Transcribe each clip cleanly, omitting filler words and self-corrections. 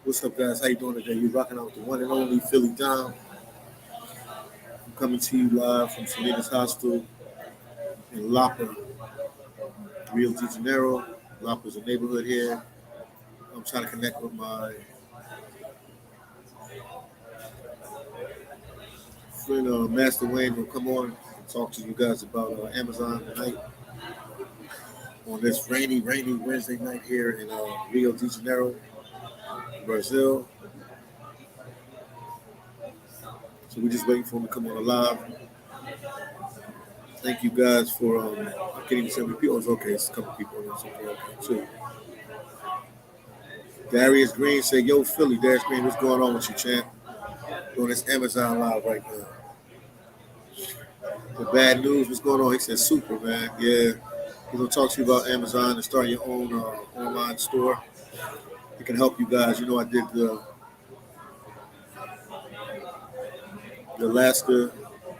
What's up, guys? How you doing today? You're rocking out with the one and only PhillyDom. I'm coming to you live from Salinas Hostel in Lapa, Rio de Janeiro. Lapa's a neighborhood here. I'm trying to connect with my friend Master Wayne. Will come on and talk to you guys about Amazon tonight on this rainy Wednesday night here in Rio de Janeiro, Brazil. So we're just waiting for him to come on live. Thank you guys for I can't even say how many people. It's okay. It's a couple people. It's okay too. Darius Green said, "Yo, Philly, Darius Green, what's going on with you, champ? Doing this Amazon live right now. The bad news, what's going on?" He said, "Super, man. Yeah, we're gonna talk to you about Amazon and starting your own online store. It can help you guys. You know, I did the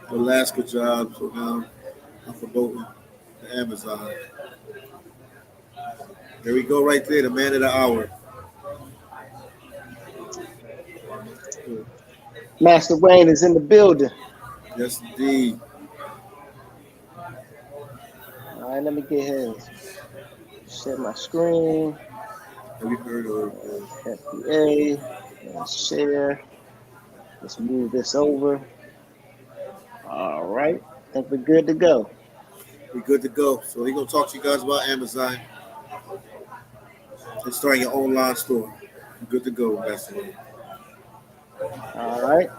Alaska job, so now I'm promoting the Amazon. There we go, right there, the man of the hour. Master Wayne is in the building. Yes, indeed. All right, let me get here. Share my screen. Have you heard of? FBA. And share. Let's move this over. All right. I think we're good to go. We're good to go. So he's gonna talk to you guys about Amazon and starting your own online store. You're good to go, Master. All right.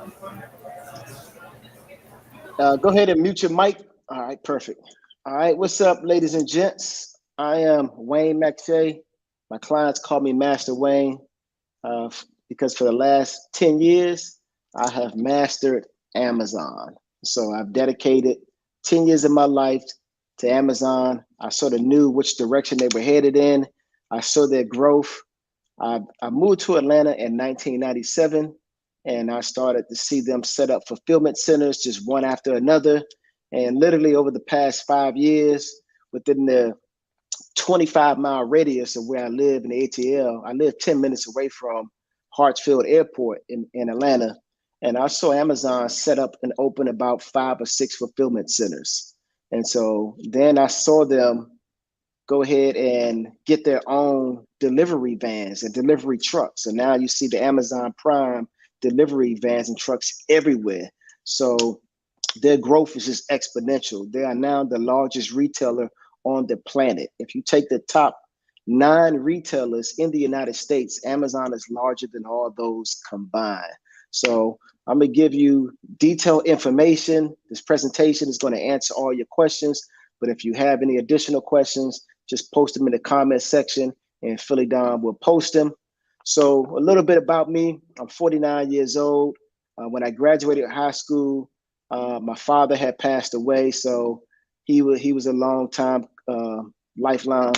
Go ahead and mute your mic. All right, perfect. All right, what's up, ladies and gents? I am Wayne McShay. My clients call me Master Wayne because for the last 10 years, I have mastered Amazon. So I've dedicated 10 years of my life to Amazon. I sort of knew which direction they were headed in. I saw their growth. I moved to Atlanta in 1997, and I started to see them set up fulfillment centers just one after another. And literally over the past 5 years, within the 25-mile radius of where I live in the ATL, I live 10 minutes away from Hartsfield Airport in Atlanta. And I saw Amazon set up and open about 5 or 6 fulfillment centers. And so then I saw them go ahead and get their own delivery vans and delivery trucks. And now you see the Amazon Prime delivery vans and trucks everywhere. So their growth is just exponential. They are now the largest retailer on the planet. If you take the top 9 retailers in the United States, Amazon is larger than all those combined. So I'm gonna give you detailed information. This presentation is gonna answer all your questions, but if you have any additional questions, just post them in the comment section and PhillyDom will post them. So a little bit about me, I'm 49 years old. When I graduated high school, my father had passed away, so he was a long time, lifelong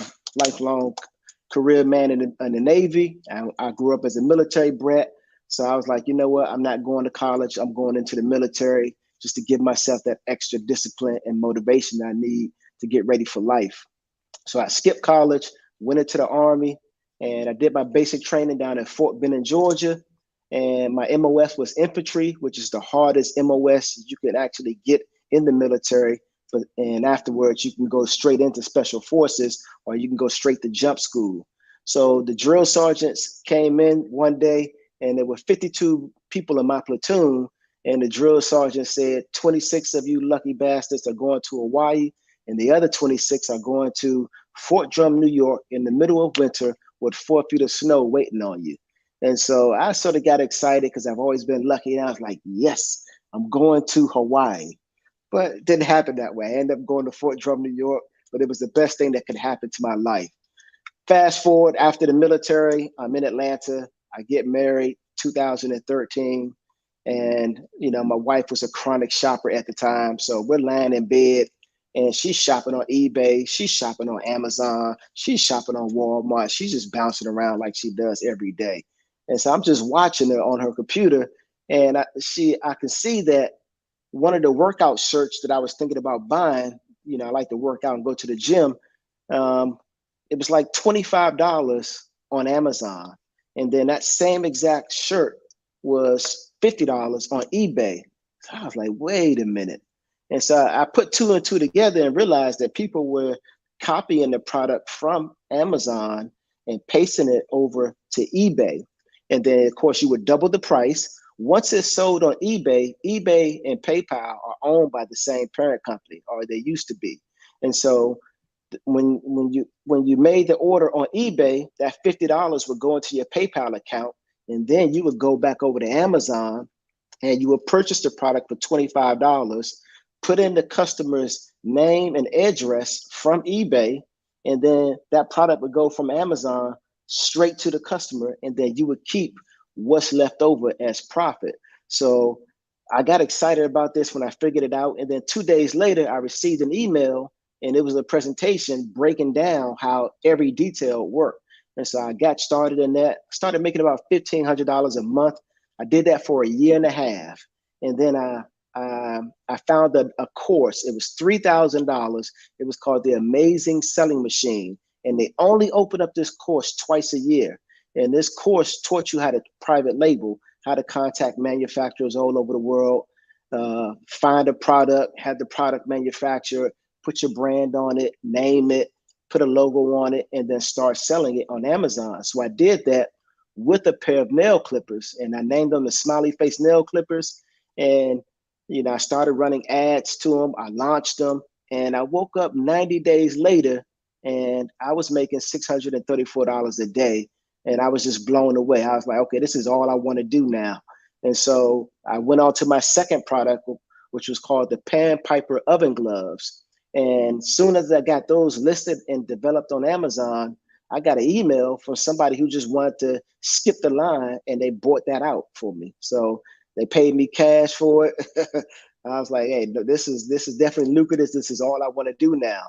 career man in the Navy. I grew up as a military brat, so I was like, you know what? I'm not going to college. I'm going into the military just to give myself that extra discipline and motivation I need to get ready for life. So I skipped college, went into the Army, and I did my basic training down at Fort Benning, Georgia. And my MOS was infantry, which is the hardest MOS you can actually get in the military. And afterwards, you can go straight into special forces, or you can go straight to jump school. So the drill sergeants came in one day, and there were 52 people in my platoon. And the drill sergeant said, 26 of you lucky bastards are going to Hawaii, and the other 26 are going to Fort Drum, New York, in the middle of winter with 4 feet of snow waiting on you. And so I sort of got excited because I've always been lucky. And I was like, yes, I'm going to Hawaii. But it didn't happen that way. I ended up going to Fort Drum, New York, but it was the best thing that could happen to my life. Fast forward, after the military, I'm in Atlanta. I get married 2013. And, you know, my wife was a chronic shopper at the time. So we're lying in bed and she's shopping on eBay. She's shopping on Amazon. She's shopping on Walmart. She's just bouncing around like she does every day. And so I'm just watching her on her computer. And I can see that one of the workout shirts that I was thinking about buying, you know, I like to work out and go to the gym. It was like $25 on Amazon. And then that same exact shirt was $50 on eBay. So I was like, wait a minute. And so I put two and two together and realized that people were copying the product from Amazon and pasting it over to eBay. And then, of course, you would double the price. Once it's sold on eBay, eBay and PayPal are owned by the same parent company, or they used to be. And so when you made the order on eBay, that $50 would go into your PayPal account, and then you would go back over to Amazon and you would purchase the product for $25, put in the customer's name and address from eBay, and then that product would go from Amazon straight to the customer, and then you would keep what's left over as profit. So I got excited about this when I figured it out. And then 2 days later, I received an email, and it was a presentation breaking down how every detail worked. And so I got started in that, started making about $1,500 a month. I did that for a year and a half. And then I found a course. It was $3,000. It was called The Amazing Selling Machine. And they only open up this course twice a year. And this course taught you how to private label, how to contact manufacturers all over the world, find a product, have the product manufactured, put your brand on it, name it, put a logo on it, and then start selling it on Amazon. So I did that with a pair of nail clippers, and I named them the Smiley Face Nail Clippers. And I started running ads to them. I launched them, and I woke up 90 days later, and I was making $634 a day. And I was just blown away. I was like, okay, this is all I want to do now. And so I went on to my second product, which was called the Pan Piper Oven Gloves. And soon as I got those listed and developed on Amazon, I got an email from somebody who just wanted to skip the line, and they bought that out for me. So they paid me cash for it. I was like, hey, no, this is definitely lucrative. This is all I want to do now.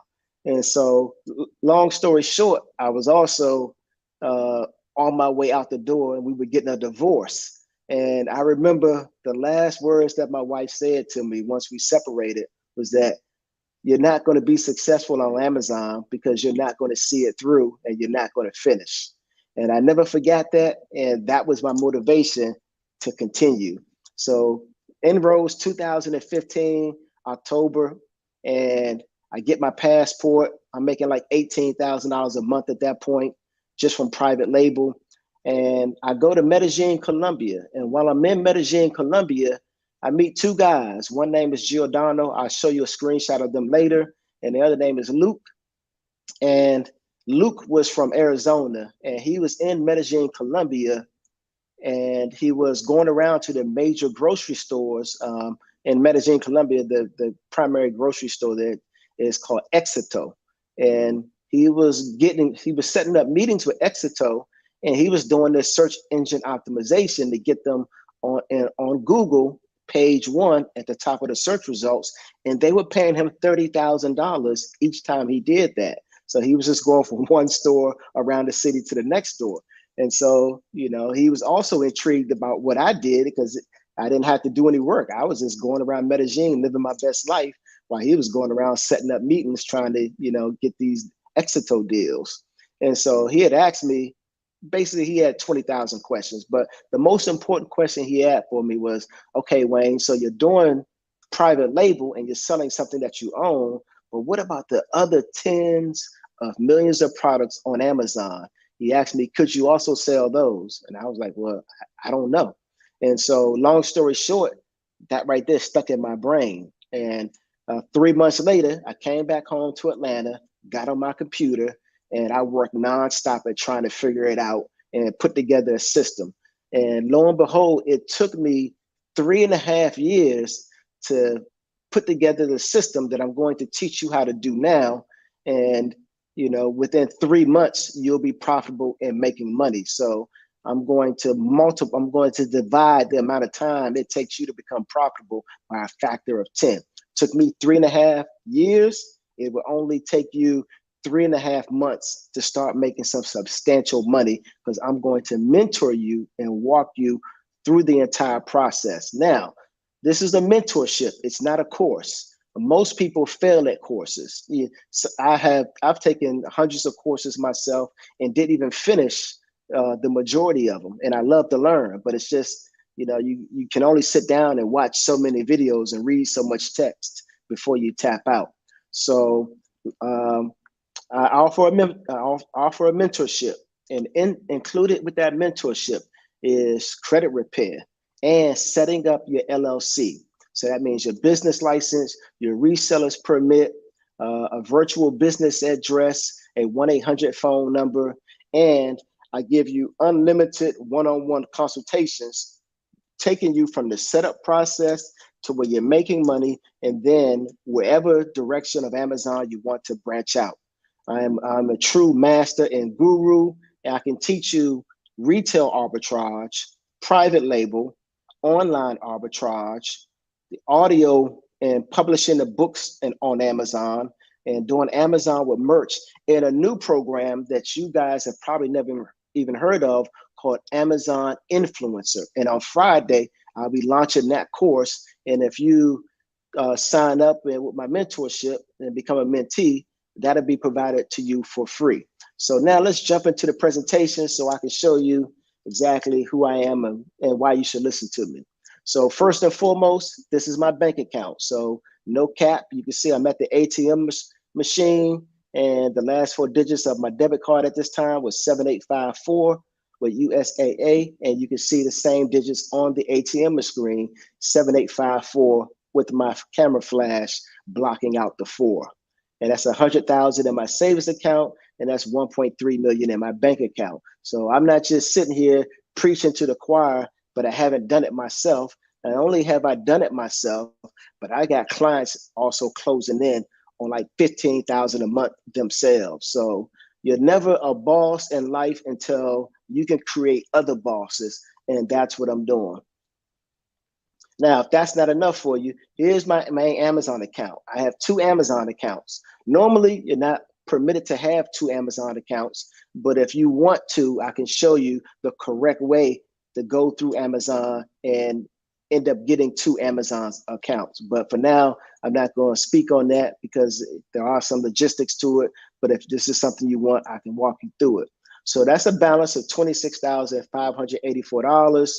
And so long story short, I was also on my way out the door, and we were getting a divorce. And I remember the last words that my wife said to me once we separated was that you're not going to be successful on Amazon because you're not going to see it through, and you're not going to finish. And I never forgot that. And that was my motivation to continue. So enrolls 2015, October, and I get my passport. I'm making like $18,000 a month at that point, just from private label. And I go to Medellin, Colombia. And while I'm in Medellin, Colombia, I meet two guys. One name is Giordano. I'll show you a screenshot of them later. And the other name is Luke. And Luke was from Arizona, and he was in Medellin, Colombia. And he was going around to the major grocery stores in Medellin, Colombia. The primary grocery store there is called Éxito. And he was setting up meetings with Éxito, and he was doing this search engine optimization to get them on Google page 1 at the top of the search results. And they were paying him $30,000 each time he did that. So he was just going from one store around the city to the next store. And so, he was also intrigued about what I did because I didn't have to do any work. I was just going around Medellin, living my best life, while he was going around setting up meetings, trying to, get these Éxito deals. And so he had asked me, basically he had 20,000 questions, but the most important question he had for me was, okay, Wayne, so you're doing private label and you're selling something that you own, but what about the other tens of millions of products on Amazon? He asked me, could you also sell those? And I was like, well, I don't know. And so long story short, that right there stuck in my brain. And 3 months later, I came back home to Atlanta, got on my computer, and I worked nonstop at trying to figure it out and put together a system. And lo and behold, it took me 3.5 years to put together the system that I'm going to teach you how to do now. And within 3 months, you'll be profitable and making money. So I'm going to divide the amount of time it takes you to become profitable by a factor of 10. Took me 3.5 years. It will only take you 3.5 months to start making some substantial money, because I'm going to mentor you and walk you through the entire process. Now, this is a mentorship. It's not a course. Most people fail at courses. So I've taken hundreds of courses myself and didn't even finish the majority of them, and I love to learn, but it's just, you can only sit down and watch so many videos and read so much text before you tap out. So I offer a mentorship, and included with that mentorship is credit repair and setting up your LLC. So that means your business license, your reseller's permit, a virtual business address, a 1-800 phone number, and I give you unlimited one-on-one consultations, taking you from the setup process to where you're making money, and then wherever direction of Amazon you want to branch out. I'm a true master and guru, and I can teach you retail arbitrage, private label, online arbitrage, the audio and publishing the books on Amazon, and doing Amazon with merch, and a new program that you guys have probably never even heard of called Amazon Influencer. And on Friday, I'll be launching that course. And if you sign up with my mentorship and become a mentee, that'll be provided to you for free. So now let's jump into the presentation so I can show you exactly who I am and why you should listen to me. So first and foremost, this is my bank account. So no cap, you can see I'm at the ATM machine, and the last 4 digits of my debit card at this time was 7854 with USAA, and you can see the same digits on the ATM screen, 7854 with my camera flash blocking out the 4. And that's 100,000 in my savings account, and that's 1.3 million in my bank account. So I'm not just sitting here preaching to the choir, but I haven't done it myself. Not only have I done it myself, but I got clients also closing in on like 15,000 a month themselves. So you're never a boss in life until you can create other bosses, and that's what I'm doing. Now, if that's not enough for you, here's my Amazon account. I have 2 Amazon accounts. Normally, you're not permitted to have 2 Amazon accounts, but if you want to, I can show you the correct way to go through Amazon and end up getting 2 Amazon accounts. But for now, I'm not going to speak on that because there are some logistics to it. But if this is something you want, I can walk you through it. So that's a balance of $26,584.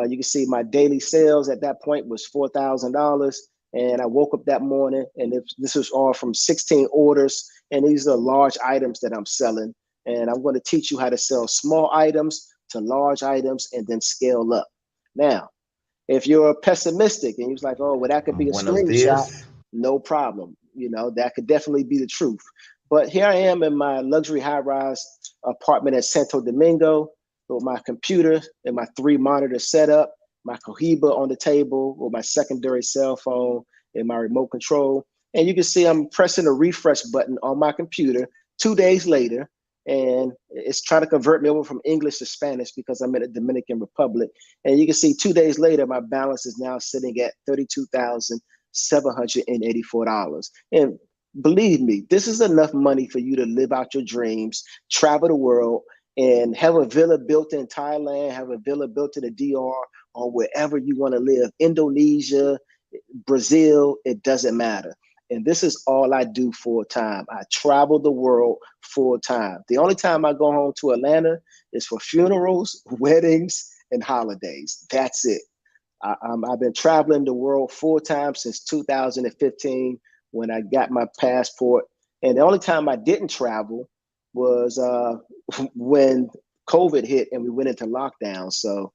You can see my daily sales at that point was $4,000. And I woke up that morning, and this was all from 16 orders. And these are large items that I'm selling. And I'm going to teach you how to sell small items to large items and then scale up. Now, if you're pessimistic and you're like, oh, well, that could be a screenshot, no problem. That could definitely be the truth. But here I am in my luxury high-rise apartment at Santo Domingo with my computer and my 3 monitor setup, my Cohiba on the table with my secondary cell phone and my remote control. And you can see I'm pressing the refresh button on my computer 2 days later, and it's trying to convert me over from English to Spanish because I'm in the Dominican Republic. And you can see 2 days later, my balance is now sitting at $32,784. And believe me, this is enough money for you to live out your dreams, travel the world, and have a villa built in Thailand, have a villa built in the DR, or wherever you want to live, Indonesia, Brazil, it doesn't matter. And this is all I do full time. I travel the world full time. The only time I go home to Atlanta is for funerals, weddings, and holidays. That's it. I've been traveling the world full time since 2015 when I got my passport. And the only time I didn't travel was when COVID hit and we went into lockdown. So,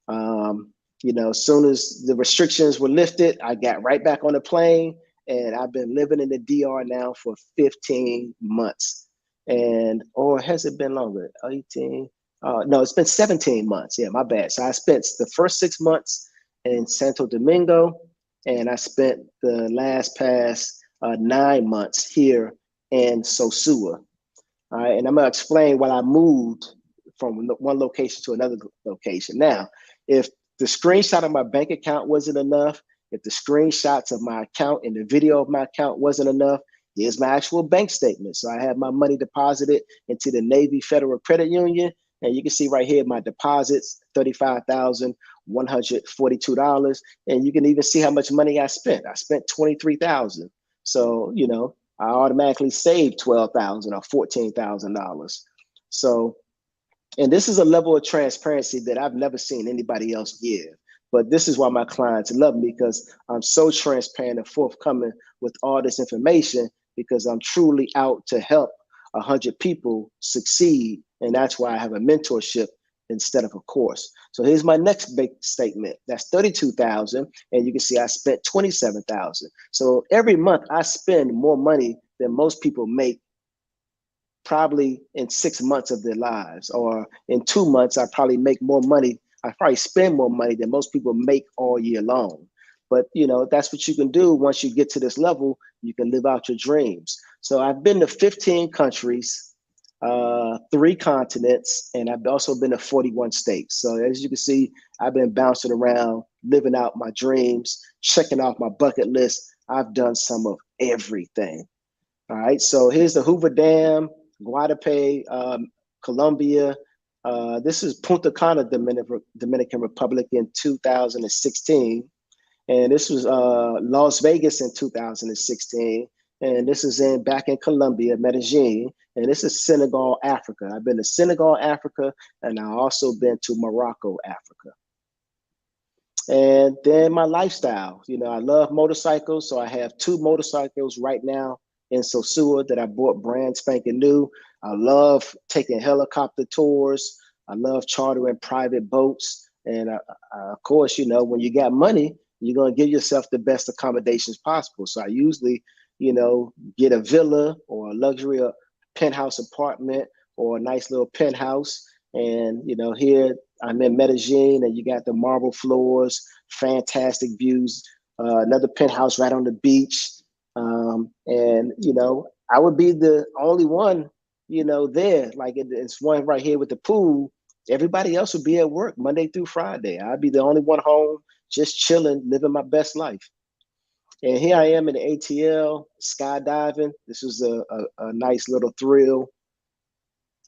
as soon as the restrictions were lifted, I got right back on the plane. And I've been living in the DR now for 15 months. Or has it been longer? 18? No, it's been 17 months. Yeah, my bad. So I spent the first 6 months in Santo Domingo, and I spent the past 9 months here in Sosua. All right, and I'm gonna explain why I moved from one location to another location. Now, if the screenshot of my bank account wasn't enough, if the screenshots of my account and the video of my account wasn't enough, here's my actual bank statement. So I have my money deposited into the Navy Federal Credit Union. And you can see right here, my deposits, $35,142. And you can even see how much money I spent. I spent $23,000. So, I automatically saved $12,000 or $14,000. So And this is a level of transparency that I've never seen anybody else give. But this is why my clients love me, because I'm so transparent and forthcoming with all this information, because I'm truly out to help 100 people succeed. And that's why I have a mentorship instead of a course. So here's my next big statement. That's 32,000. And you can see I spent 27,000. So every month I spend more money than most people make probably in 6 months of their lives, or in 2 months, I probably make more money. I probably spend more money than most people make all year long. But you know, that's what you can do. Once you get to this level, you can live out your dreams. So I've been to 15 countries, 3 continents, and I've also been to 41 states. So as you can see, I've been bouncing around, living out my dreams, checking off my bucket list. I've done some of everything. All right, so here's the Hoover Dam, Guadalupe, Colombia. This is Punta Cana, Dominican Republic in 2016. And this was Las Vegas in 2016. And this is back in Colombia, Medellin. And this is Senegal, Africa. I've been to Senegal, Africa, and I've also been to Morocco, Africa. And then my lifestyle, you know, I love motorcycles. So I have 2 motorcycles right now in Sosua that I bought brand spanking new. I love taking helicopter tours. I love chartering private boats. And of course, you know, when you got money, you're going to give yourself the best accommodations possible. So I usually, you know, get a villa or a luxury penthouse apartment or a nice little penthouse. And, you know, here I'm in Medellin, and you got the marble floors, fantastic views, another penthouse right on the beach. And, you know, I would be the only one, you know, there. Like it's one right here with the pool. Everybody else would be at work Monday through Friday. I'd be the only one home, just chilling, living my best life. And here I am in the ATL, skydiving. This was a nice little thrill.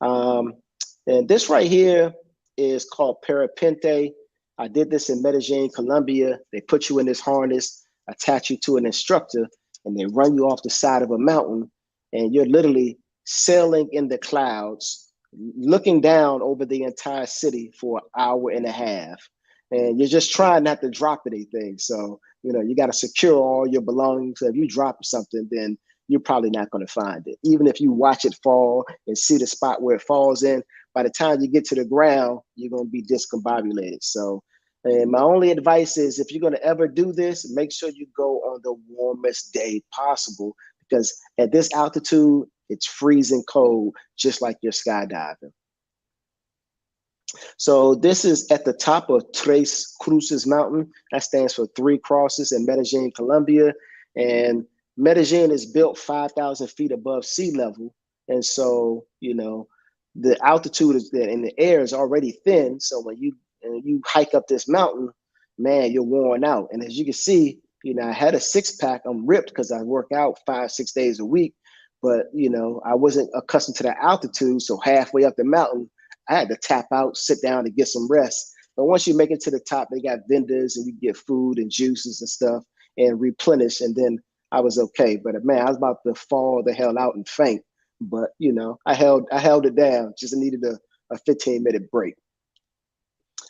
And this right here is called parapente. I did this in Medellin, Colombia. They put you in this harness, attach you to an instructor, and they run you off the side of a mountain, and you're literally sailing in the clouds, looking down over the entire city for an hour and a half. And you're just trying not to drop anything. So, you know, you got to secure all your belongings. So if you drop something, then you're probably not going to find it. Even if you watch it fall and see the spot where it falls in, by the time you get to the ground, you're going to be discombobulated. So, and my only advice is, if you're going to ever do this, make sure you go on the warmest day possible, because at this altitude, it's freezing cold, just like you're skydiving. So this is at the top of Tres Cruces Mountain. That stands for 3 crosses in Medellin, Colombia. And Medellin is built 5,000 feet above sea level. And so, you know, the altitude is there, and the air is already thin. So when you hike up this mountain, man, you're worn out. And as you can see, you know, I had a 6-pack. I'm ripped because I work out 5-6 days a week. But, you know, I wasn't accustomed to that altitude. So halfway up the mountain, I had to tap out, sit down to get some rest. But once you make it to the top, they got vendors and you get food and juices and stuff and replenish. And then I was okay. But man, I was about to fall the hell out and faint. But, you know, I held it down. Just needed a 15-minute break.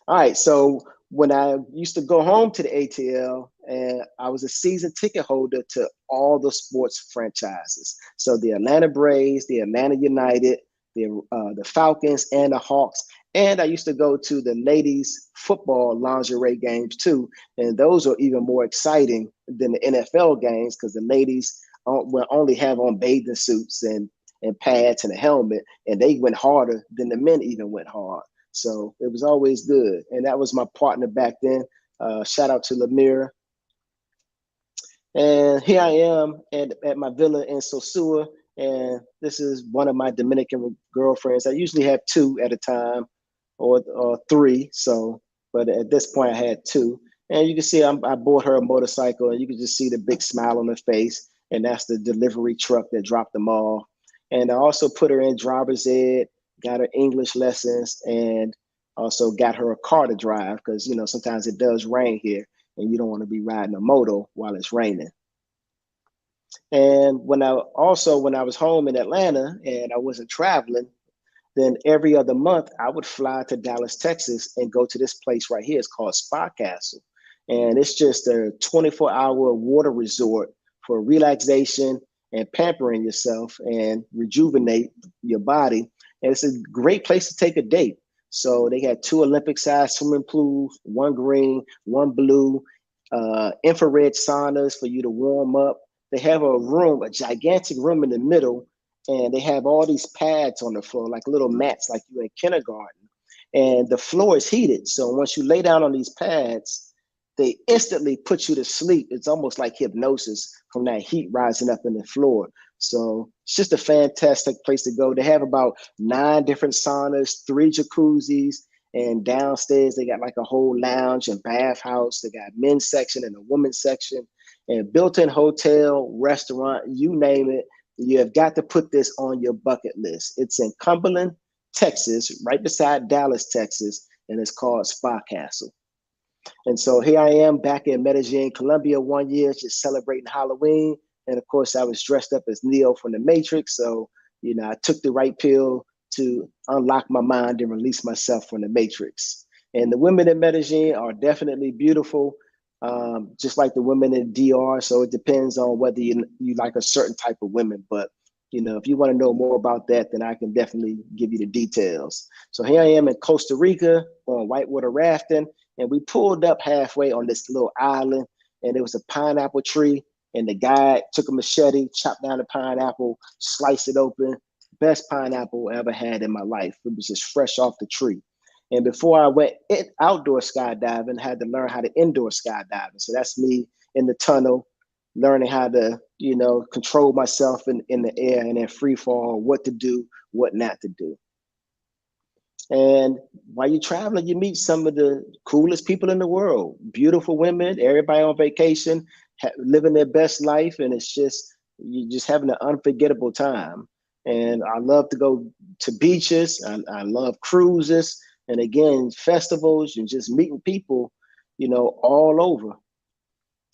All right. So when I used to go home to the ATL, and I was a season ticket holder to all the sports franchises. So the Atlanta Braves, the Atlanta United, the Falcons, and the Hawks. And I used to go to the ladies football lingerie games too. And those are even more exciting than the NFL games, because the ladies will only have on bathing suits and pads and a helmet, and they went harder than the men even went hard. So it was always good. And that was my partner back then. Shout out to Lemire. And here I am at my villa in Sosua. And this is one of my Dominican girlfriends. I usually have 2 at a time, or 3. So, but at this point I had 2. And you can see I bought her a motorcycle, and you can just see the big smile on her face. And that's the delivery truck that dropped them off. And I also put her in driver's ed, got her English lessons, and also got her a car to drive, because, you know, sometimes it does rain here and you don't want to be riding a moto while it's raining. And when I was home in Atlanta and I wasn't traveling, Then every other month, I would fly to Dallas, Texas, and go to this place right here. It's called Spa Castle. And it's just a 24-hour water resort for relaxation and pampering yourself and rejuvenate your body. And it's a great place to take a date. So they had 2 Olympic-sized swimming pools, 1 green, 1 blue, infrared saunas for you to warm up. They have a room, a gigantic room in the middle, and they have all these pads on the floor, like little mats, like you in kindergarten. And the floor is heated. So once you lay down on these pads, they instantly put you to sleep. It's almost like hypnosis from that heat rising up in the floor. So it's just a fantastic place to go. They have about 9 different saunas, 3 jacuzzis, and downstairs they got like a whole lounge and bathhouse. They got men's section and a women's section, and built-in hotel, restaurant, you name it. You have got to put this on your bucket list. It's in Cumberland, Texas, right beside Dallas, Texas, and it's called Spa Castle. And so here I am back in Medellin, Colombia 1 year, just celebrating Halloween. And of course, I was dressed up as Neo from the Matrix. So, you know, I took the right pill to unlock my mind and release myself from the Matrix. And the women in Medellin are definitely beautiful, just like the women in DR. So it depends on whether you like a certain type of women. But, you know, if you want to know more about that, then I can definitely give you the details. So here I am in Costa Rica on whitewater rafting. And we pulled up halfway on this little island, and there was a pineapple tree. And the guy took a machete, chopped down the pineapple, sliced it open. Best pineapple I ever had in my life. It was just fresh off the tree. And before I went outdoor skydiving, I had to learn how to indoor skydiving. So that's me in the tunnel, learning how to, you know, control myself in the air and in free fall, what to do, what not to do. And while you're traveling, you meet some of the coolest people in the world, beautiful women, everybody on vacation, living their best life. And it's just, you're just having an unforgettable time. And I love to go to beaches. I love cruises. And again, festivals and just meeting people, you know, all over.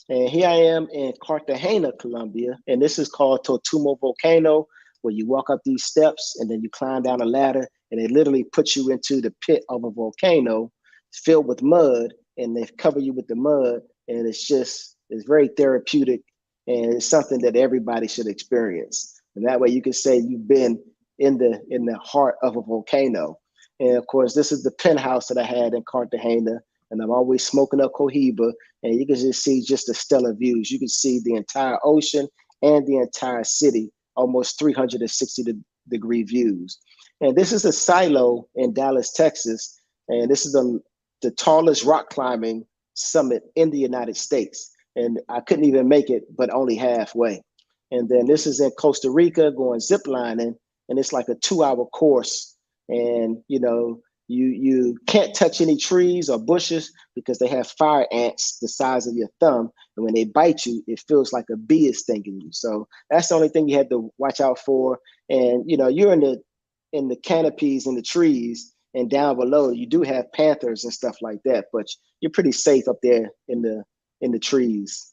And here I am in Cartagena, Colombia. And this is called Totumo Volcano, where you walk up these steps and then you climb down a ladder, and they literally put you into the pit of a volcano filled with mud, and they cover you with the mud. And it's very therapeutic, and it's something that everybody should experience. And that way you can say you've been in the heart of a volcano. And of course, this is the penthouse that I had in Cartagena, and I'm always smoking up Cohiba, and you can just see just the stellar views. You can see the entire ocean and the entire city, almost 360-degree views. And this is a silo in Dallas, Texas, and this is the tallest rock climbing summit in the United States. And I couldn't even make it, but only halfway. And then this is in Costa Rica, going ziplining, and it's like a 2-hour course. And, you know, you can't touch any trees or bushes because they have fire ants the size of your thumb. And when they bite you, it feels like a bee is stinging you. So that's the only thing you had to watch out for. And, you know, you're in the canopies and the trees, and down below you do have panthers and stuff like that, but you're pretty safe up there in the trees.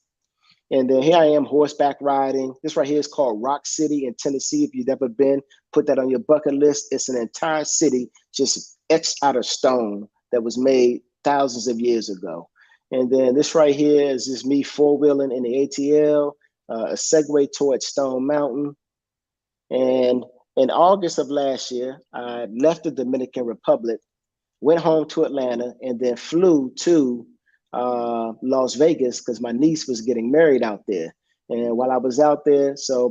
And then here I am horseback riding. This right here is called Rock City in Tennessee. If you've never been, put that on your bucket list. It's an entire city just etched out of stone that was made thousands of years ago. And then this right here is just me four-wheeling in the ATL, a segue towards Stone Mountain. And in August of last year, I left the Dominican Republic, went home to Atlanta, and then flew to Las Vegas because my niece was getting married out there. And while I was out there, so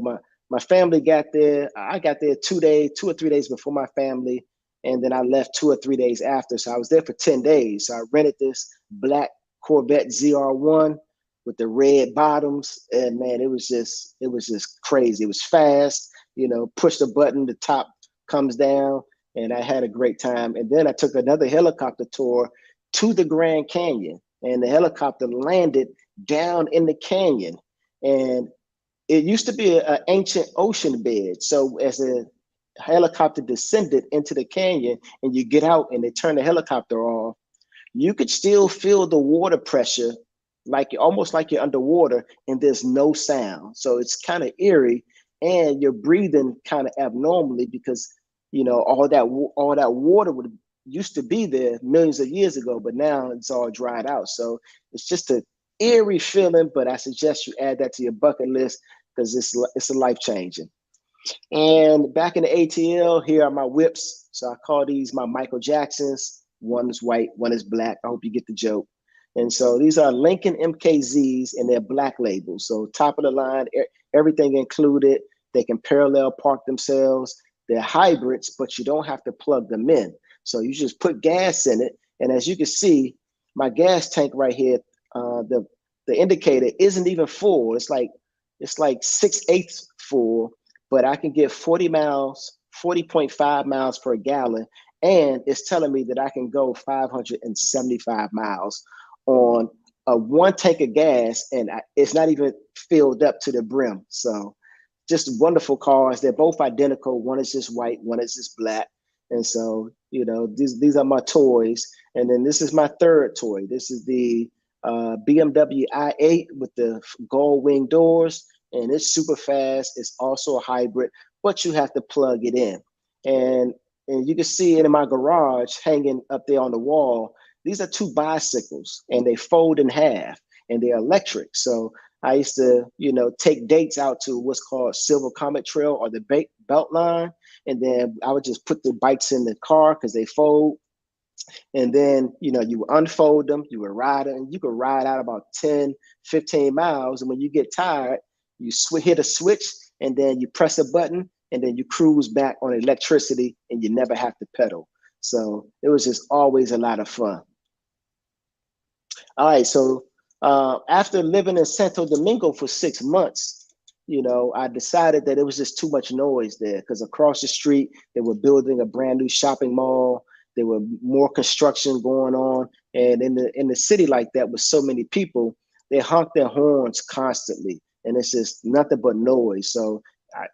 my family got there. I got there 2 or 3 days before my family, and then I left 2 or 3 days after. So I was there for 10 days. So I rented this black Corvette ZR1 with the red bottoms, and man, it was just crazy. It was fast. You know, push the button, the top comes down, and I had a great time. And then I took another helicopter tour to the Grand Canyon, and the helicopter landed down in the canyon. And it used to be an ancient ocean bed. So as the helicopter descended into the canyon and you get out and they turn the helicopter off, you could still feel the water pressure, almost like you're underwater, and there's no sound. So it's kind of eerie, and you're breathing kind of abnormally because all that water would used to be there millions of years ago, but now it's all dried out. So it's just an eerie feeling, but I suggest you add that to your bucket list because it's a life changing. And back in the ATL, here are my whips. So I call these my Michael Jacksons. One is white, one is black. I hope you get the joke. And so these are Lincoln MKZs and they're black labels. So top of the line, everything included. They can parallel park themselves. They're hybrids, but you don't have to plug them in. So you just put gas in it. And as you can see, my gas tank right here, the indicator isn't even full. It's like 6/8 full, but I can get 40 miles, 40.5 miles per gallon. And it's telling me that I can go 575 miles on a one tank of gas, and it's not even filled up to the brim. So just wonderful cars. They're both identical. One is just white, one is just black. And so, these are my toys. And then this is my third toy. This is the BMW i8 with the gold wing doors, and it's super fast. It's also a hybrid, but you have to plug it in. And you can see it in my garage hanging up there on the wall. These are two bicycles, and they fold in half, and they're electric. So I used to, take dates out to what's called Silver Comet Trail or the Belt Line, and then I would just put the bikes in the car because they fold. And then, you would unfold them, you would ride it, and you could ride out about 10, 15 miles. And when you get tired, you hit a switch, and then you press a button, and then you cruise back on electricity, and you never have to pedal. So it was just always a lot of fun. All right, so after living in Santo Domingo for 6 months, I decided that it was just too much noise there because across the street, they were building a brand new shopping mall. There were more construction going on. And in the city like that with so many people, they honk their horns constantly. And it's just nothing but noise. So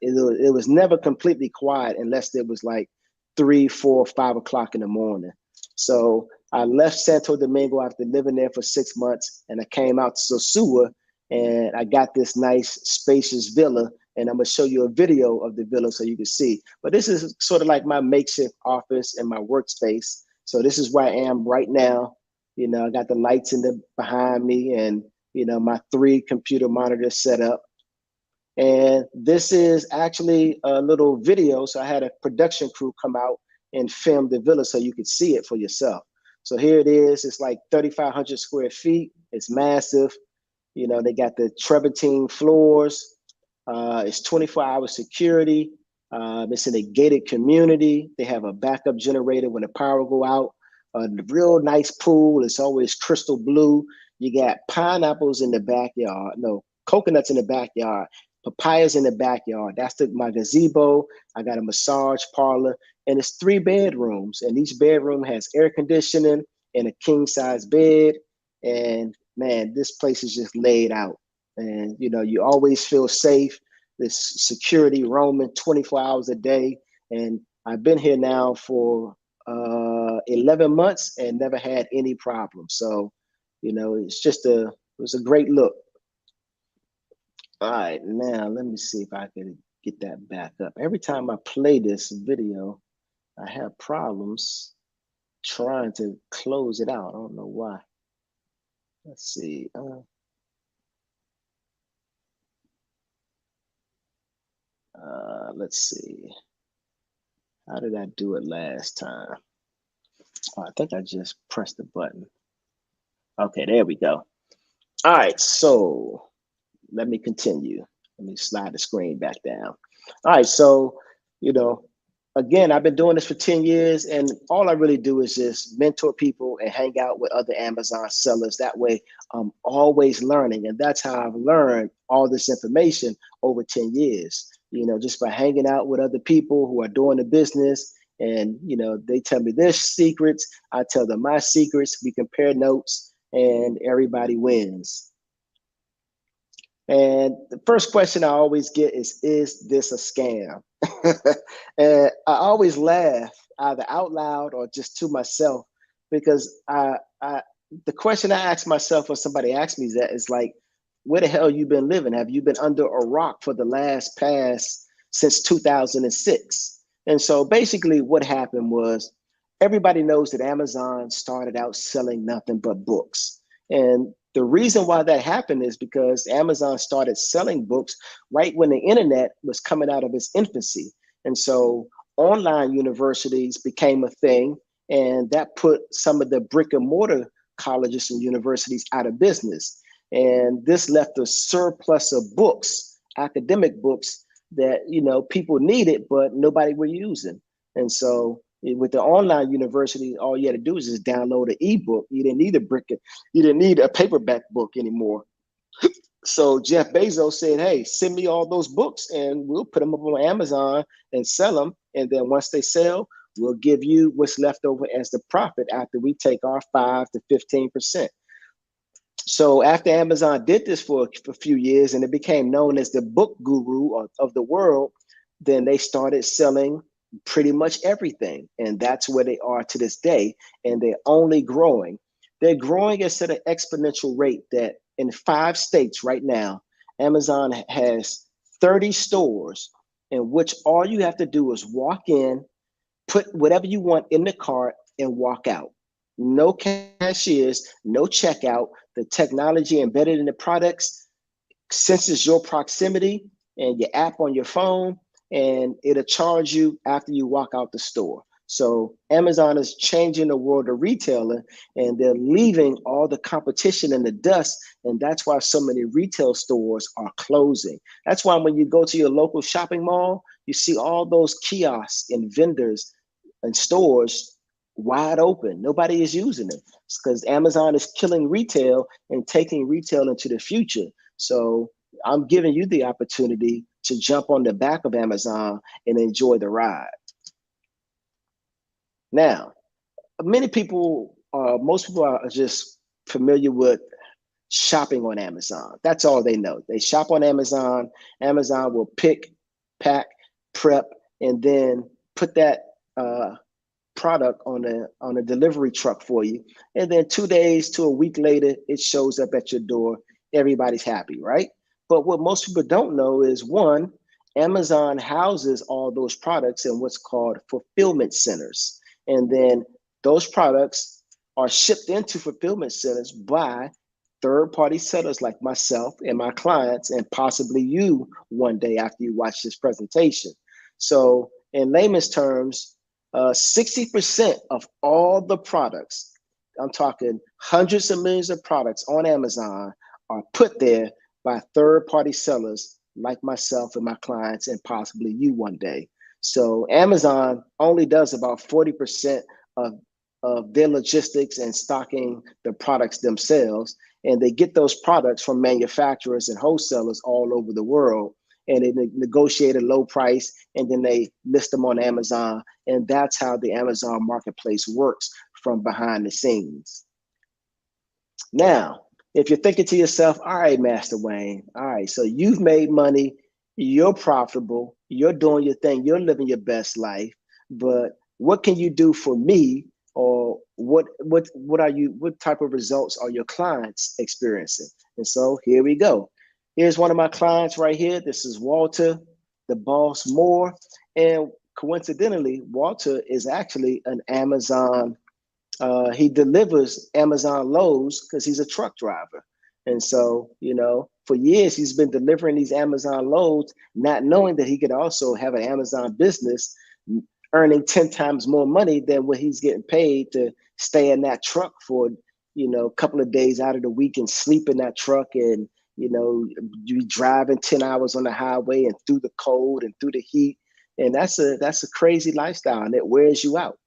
it was never completely quiet unless there was like 3, 4, 5 o'clock in the morning. So I left Santo Domingo after living there for 6 months, and I came out to Sosua, and I got this nice spacious villa, and I'm gonna show you a video of the villa so you can see. But this is sort of like my makeshift office and my workspace. So this is where I am right now. I got the lights behind me, and my 3 computer monitors set up. And this is actually a little video. So I had a production crew come out and film the villa so you could see it for yourself. So here it is. It's like 3,500 square feet. It's massive. They got the travertine floors. It's 24-hour security. It's in a gated community. They have a backup generator when the power go out. A real nice pool. It's always crystal blue. You got pineapples in the backyard. No, coconuts in the backyard. Papayas in the backyard. That's my gazebo. I got a massage parlor, and it's 3 bedrooms, and each bedroom has air conditioning and a king size bed. And man, this place is just laid out, and you always feel safe. There's security roaming 24 hours a day, and I've been here now for 11 months and never had any problems. So it was a great look. All right, now let me see if I can get that back up. Every time I play this video, I have problems trying to close it out. I don't know why. Let's see. Let's see. How did I do it last time? Oh, I think I just pressed the button. Okay, there we go. All right, so let me continue. Let me slide the screen back down. All right, so, again, I've been doing this for 10 years, and all I really do is just mentor people and hang out with other Amazon sellers. That way, I'm always learning, and that's how I've learned all this information over 10 years, just by hanging out with other people who are doing the business, and, they tell me their secrets, I tell them my secrets, we compare notes, and everybody wins. And the first question I always get is this a scam? And I always laugh either out loud or just to myself, because the question I ask myself when somebody asks me that is like, where the hell you been living? Have you been under a rock for the past since 2006? And so basically what happened was everybody knows that Amazon started out selling nothing but books. And the reason why that happened is because Amazon started selling books right when the internet was coming out of its infancy. And so online universities became a thing, and that put some of the brick and mortar colleges and universities out of business. And this left a surplus of books, academic books that people needed, but nobody were using. And so with the online university, all you had to do was just download an ebook. You didn't need you didn't need a paperback book anymore. So Jeff Bezos said, hey, send me all those books and we'll put them up on Amazon and sell them. And then once they sell, we'll give you what's left over as the profit after we take our 5 to 15%. So after Amazon did this for a few years and it became known as the book guru of the world, then they started selling pretty much everything. And that's where they are to this day. And they're only growing. They're growing at an exponential rate that in 5 states right now, Amazon has 30 stores in which all you have to do is walk in, put whatever you want in the cart and walk out. No cashiers, no checkout. The technology embedded in the products senses your proximity and your app on your phone, and it'll charge you after you walk out the store. So Amazon is changing the world of retailing, and they're leaving all the competition in the dust. And that's why so many retail stores are closing. That's why when you go to your local shopping mall, you see all those kiosks and vendors and stores wide open. Nobody is using them because Amazon is killing retail and taking retail into the future. So I'm giving you the opportunity to jump on the back of Amazon and enjoy the ride. Now, most people are just familiar with shopping on Amazon. That's all they know. They shop on Amazon. Amazon will pick, pack, prep, and then put that product on a delivery truck for you. And then 2 days to a week later, it shows up at your door. Everybody's happy, right? But what most people don't know is, one, Amazon houses all those products in what's called fulfillment centers. And then those products are shipped into fulfillment centers by third-party sellers like myself and my clients, and possibly you one day after you watch this presentation. So in layman's terms, 60% of all the products, I'm talking hundreds of millions of products on Amazon, are put there by third-party sellers like myself and my clients and possibly you one day. So Amazon only does about 40% of their logistics and stocking the products themselves. And they get those products from manufacturers and wholesalers all over the world. And they negotiate a low price, and then they list them on Amazon. And that's how the Amazon marketplace works from behind the scenes. Now, if you're thinking to yourself, all right, Master Wayne, all right, so you've made money, you're profitable, you're doing your thing, you're living your best life, but what can you do for me? Or what type of results are your clients experiencing? And so here we go. Here's one of my clients right here. This is Walter, the Boss Moore. And coincidentally, Walter is actually an Amazon. He delivers Amazon loads because he's a truck driver. And so, for years, he's been delivering these Amazon loads, not knowing that he could also have an Amazon business, earning 10 times more money than what he's getting paid to stay in that truck for, a couple of days out of the week and sleep in that truck. And you driving 10 hours on the highway and through the cold and through the heat. And that's a crazy lifestyle, and it wears you out.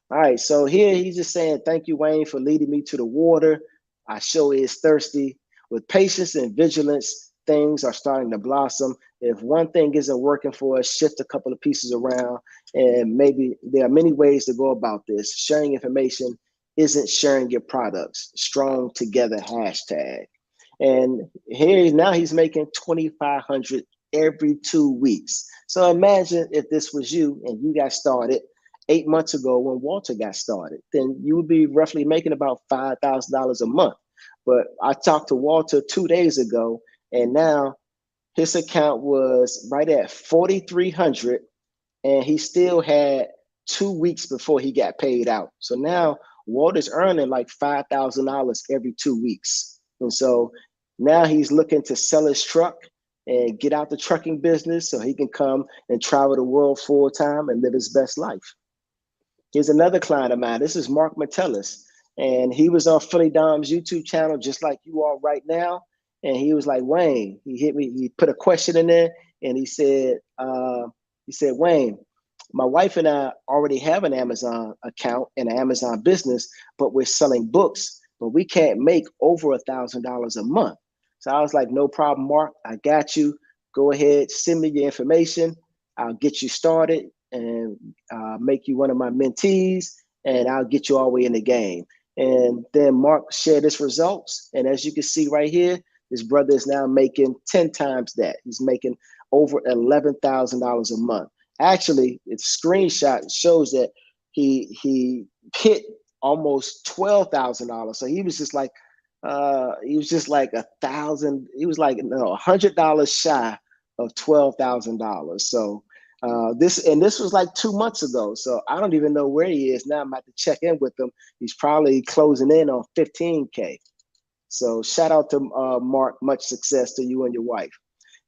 All right, so here he's just saying, thank you, Wayne, for leading me to the water. I sure is thirsty. With patience and vigilance, things are starting to blossom. If one thing isn't working for us, shift a couple of pieces around. And maybe there are many ways to go about this. Sharing information isn't sharing your products. Strong together hashtag. And now he's making $2,500 every 2 weeks. So imagine if this was you and you got started 8 months ago when Walter got started, then you would be roughly making about $5,000 a month. But I talked to Walter 2 days ago, and now his account was right at $4,300 and he still had 2 weeks before he got paid out. So now Walter's earning like $5,000 every 2 weeks. And so now he's looking to sell his truck and get out the trucking business so he can come and travel the world full time and live his best life. Here's another client of mine. This is Mark Metellus. And he was on PhillyDom's YouTube channel, just like you are right now. And he was like, Wayne, he hit me, he put a question in there, and he said, Wayne, my wife and I already have an Amazon account and an Amazon business, but we're selling books, but we can't make over $1,000 a month. So I was like, no problem, Mark, I got you. Go ahead, send me your information. I'll get you started and make you one of my mentees, and I'll get you all the way in the game. And then Mark shared his results. And as you can see right here, this brother is now making 10 times that. He's making over $11,000 a month. Actually, its screenshot shows that he hit almost $12,000. So he was just like $100 shy of $12,000. So this was like 2 months ago. So I don't even know where he is now. I'm about to check in with him. He's probably closing in on 15K. So shout out to Mark. Much success to you and your wife.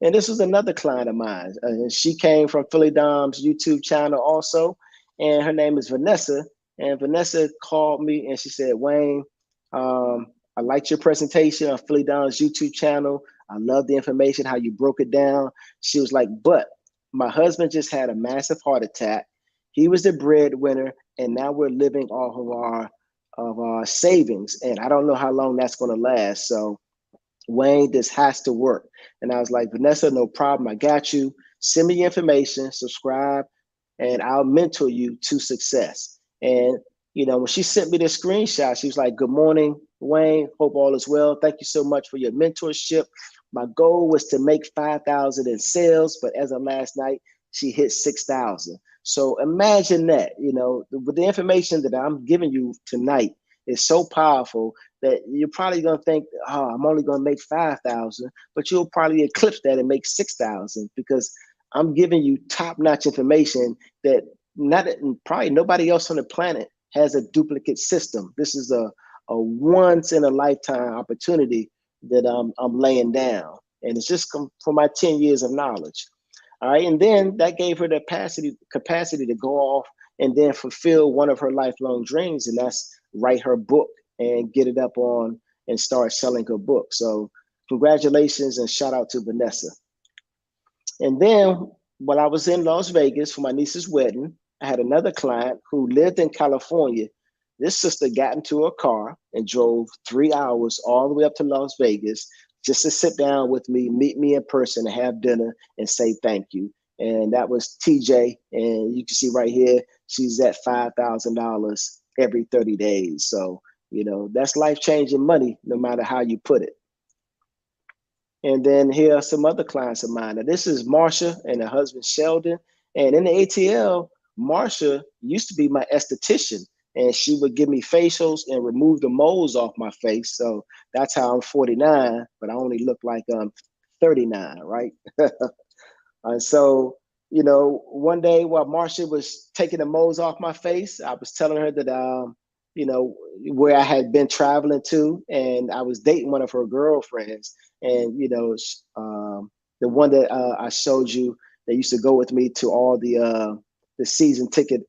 And this was another client of mine. She came from PhillyDom's YouTube channel also. And her name is Vanessa. And Vanessa called me and she said, Wayne, I liked your presentation on PhillyDom's YouTube channel. I love the information, how you broke it down. She was like, but my husband just had a massive heart attack. He was the breadwinner, and now we're living off of our savings. And I don't know how long that's going to last. So Wayne, this has to work. And I was like, Vanessa, no problem. I got you. Send me your information, subscribe, and I'll mentor you to success. And, when she sent me the screenshot, she was like, good morning, Wayne. Hope all is well. Thank you so much for your mentorship. My goal was to make 5,000 in sales, but as of last night, she hit 6,000. So imagine that, with the information that I'm giving you tonight is so powerful that you're probably going to think, oh, I'm only going to make 5,000, but you'll probably eclipse that and make 6,000 because I'm giving you top-notch information that probably nobody else on the planet has a duplicate system. This is a once-in-a-lifetime opportunity that I'm laying down, and it's just for my 10 years of knowledge. All right, and then that gave her the capacity to go off and then fulfill one of her lifelong dreams, and that's write her book and get it up on and start selling her book. So congratulations and shout out to Vanessa. And then when I was in Las Vegas for my niece's wedding, I had another client who lived in California. This sister got into a car and drove 3 hours all the way up to Las Vegas just to sit down with me, meet me in person, and have dinner and say thank you. And that was TJ. And you can see right here, she's at $5,000 every 30 days. So, that's life-changing money, no matter how you put it. And then here are some other clients of mine. Now, this is Marsha and her husband, Sheldon. And in the ATL, Marsha used to be my esthetician, and she would give me facials and remove the moles off my face. So that's how I'm 49, but I only look like I'm 39, right? And so, one day while Marsha was taking the moles off my face, I was telling her that, where I had been traveling to, and I was dating one of her girlfriends. And, the one that I showed you, that used to go with me to all the season ticket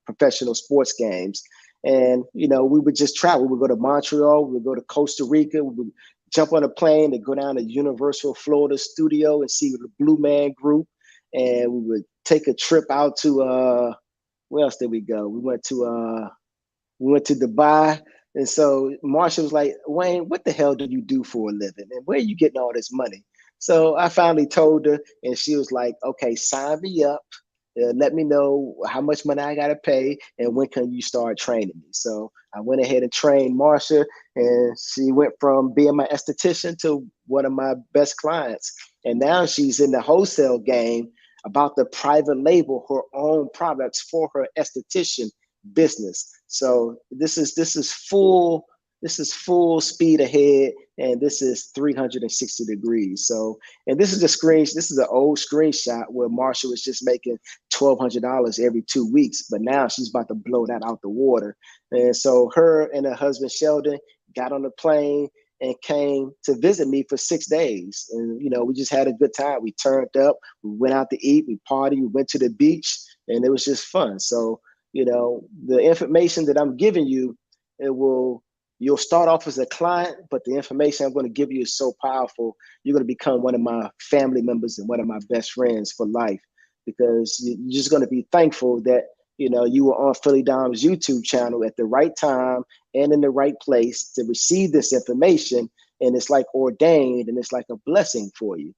professional sports games. And, we would just travel. We would go to Montreal, we would go to Costa Rica, we would jump on a plane and go down to Universal Florida Studio and see the Blue Man Group. And we would take a trip out to, where else did we go? We went to Dubai. And so Marsha was like, Wayne, what the hell do you do for a living? And where are you getting all this money? So I finally told her, and she was like, okay, sign me up. Let me know how much money I got to pay and when can you start training me. So I went ahead and trained Marsha, and she went from being my esthetician to one of my best clients. And now she's in the wholesale game about the private label, her own products for her esthetician business. So this is full This is full speed ahead, and this is 360 degrees. So, and this is a screen. This is an old screenshot where Marsha was just making $1,200 every 2 weeks, but now she's about to blow that out the water. And so, her and her husband Sheldon got on the plane and came to visit me for 6 days. And we just had a good time. We turned up, we went out to eat, we partied, we went to the beach, and it was just fun. So, the information that I'm giving you, you'll start off as a client, but the information I'm going to give you is so powerful. You're going to become one of my family members and one of my best friends for life, because you're just going to be thankful that, you were on PhillyDom's YouTube channel at the right time and in the right place to receive this information. And it's like ordained, and it's like a blessing for you,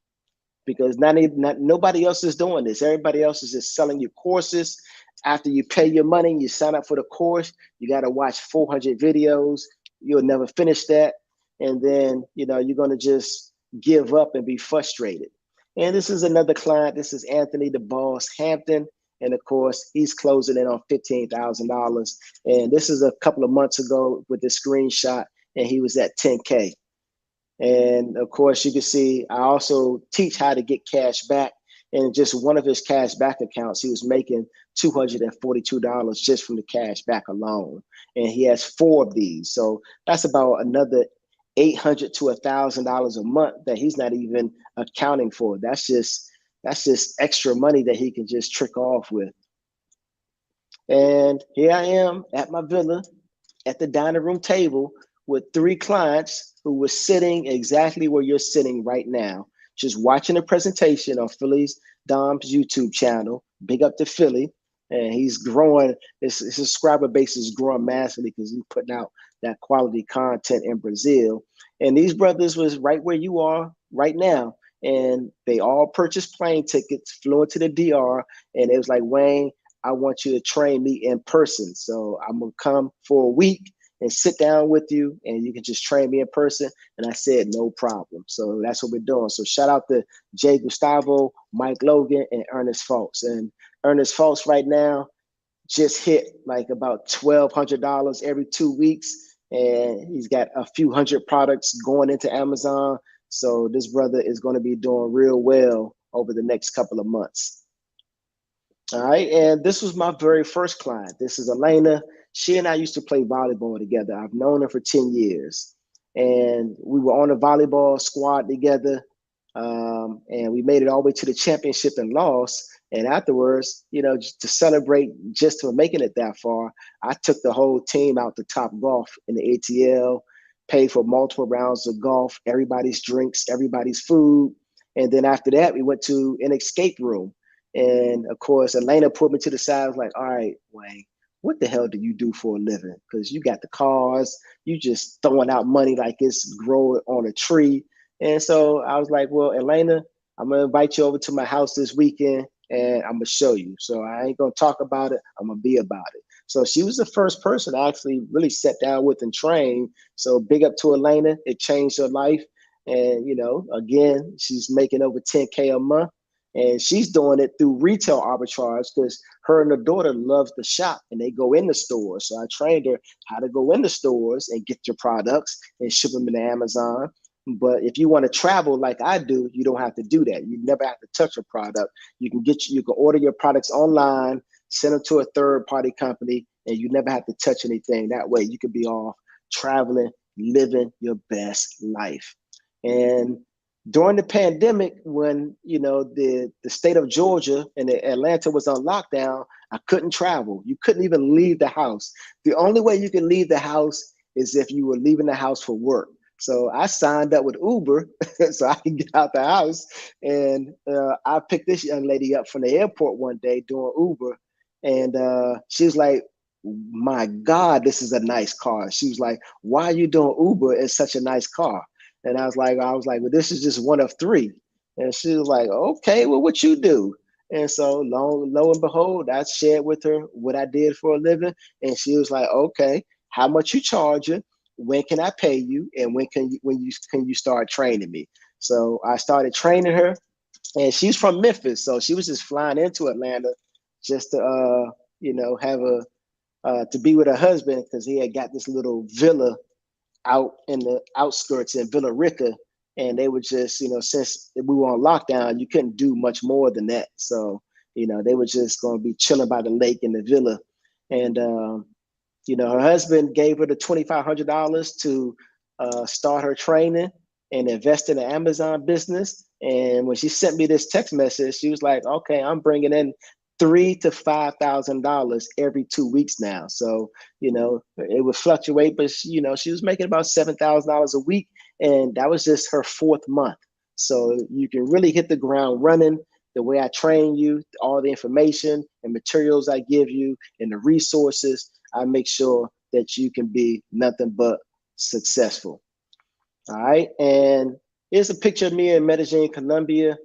because nobody else is doing this. Everybody else is just selling you courses. After you pay your money, you sign up for the course, you got to watch 400 videos. You'll never finish that. And then, you're going to just give up and be frustrated. And this is another client. This is Anthony the Boss Hampton. And of course, he's closing in on $15,000. And this is a couple of months ago with the screenshot, and he was at 10K. And of course, you can see I also teach how to get cash back. And just one of his cash back accounts, he was making $242 just from the cash back alone. And he has 4 of these. So that's about another $800 to $1,000 a month that he's not even accounting for. That's just extra money that he can just trick off with. And here I am at my villa at the dining room table with 3 clients who were sitting exactly where you're sitting right now, just watching a presentation on PhillyDom's YouTube channel. Big up to Philly. And he's growing, his subscriber base is growing massively because he's putting out that quality content in Brazil. And these brothers was right where you are right now. And they all purchased plane tickets, flew into the DR, and it was like, Wayne, I want you to train me in person. So I'm gonna come for a week and sit down with you, and you can just train me in person. And I said, no problem. So that's what we're doing. So shout out to Jay Gustavo, Mike Logan, and Ernest Fultz. And Ernest Fultz right now just hit like about $1,200 every 2 weeks. And he's got a few hundred products going into Amazon. So this brother is going to be doing real well over the next couple of months. All right, and this was my very first client. This is Elena. She and I used to play volleyball together. I've known her for 10 years. And we were on a volleyball squad together. And we made it all the way to the championship and lost. And afterwards, to celebrate just for making it that far, I took the whole team out to Top Golf in the ATL, paid for multiple rounds of golf, everybody's drinks, everybody's food. And then after that, we went to an escape room. And of course, Elena put me to the side. I was like, all right, Wayne, what the hell do you do for a living? Because you got the cars, you just throwing out money like it's growing on a tree. And so I was like, well, Elena, I'm going to invite you over to my house this weekend, and I'm going to show you. So I ain't going to talk about it. I'm going to be about it. So she was the first person I actually really sat down with and trained. So big up to Elena. It changed her life. And, again, she's making over 10K a month. And she's doing it through retail arbitrage because her and her daughter love to shop and they go in the stores. So I trained her how to go in the stores and get your products and ship them into Amazon. But if you want to travel like I do, you don't have to do that. You never have to touch a product. You can order your products online, send them to a third-party company, and you never have to touch anything. That way you can be off traveling, living your best life. And during the pandemic, when the state of Georgia and Atlanta was on lockdown, I couldn't travel. You couldn't even leave the house. The only way you can leave the house is if you were leaving the house for work. So I signed up with Uber so I can get out the house. And I picked this young lady up from the airport one day doing Uber. And she was like, my God, this is a nice car. She was like, why are you doing Uber? It's such a nice car. And I was like, well, this is just one of 3. And she was like, okay, well, what you do? And so lo and behold, I shared with her what I did for a living. And she was like, okay, how much you charging? When can I pay you? And when can you start training me? So I started training her, and she's from Memphis. So she was just flying into Atlanta just to, have to be with her husband because he had got this little villa out in the outskirts in Villa Rica, and they were just, since we were on lockdown, you couldn't do much more than that. So, they were just going to be chilling by the lake in the villa. And, her husband gave her the $2,500 to start her training and invest in the Amazon business. And when she sent me this text message, she was like, okay, I'm bringing in $3,000 to $5,000 every 2 weeks now. So, it would fluctuate, but she was making about $7,000 a week. And that was just her 4th month. So you can really hit the ground running the way I train you, all the information and materials I give you and the resources. I make sure that you can be nothing but successful. All right. And here's a picture of me in Medellin, Colombia.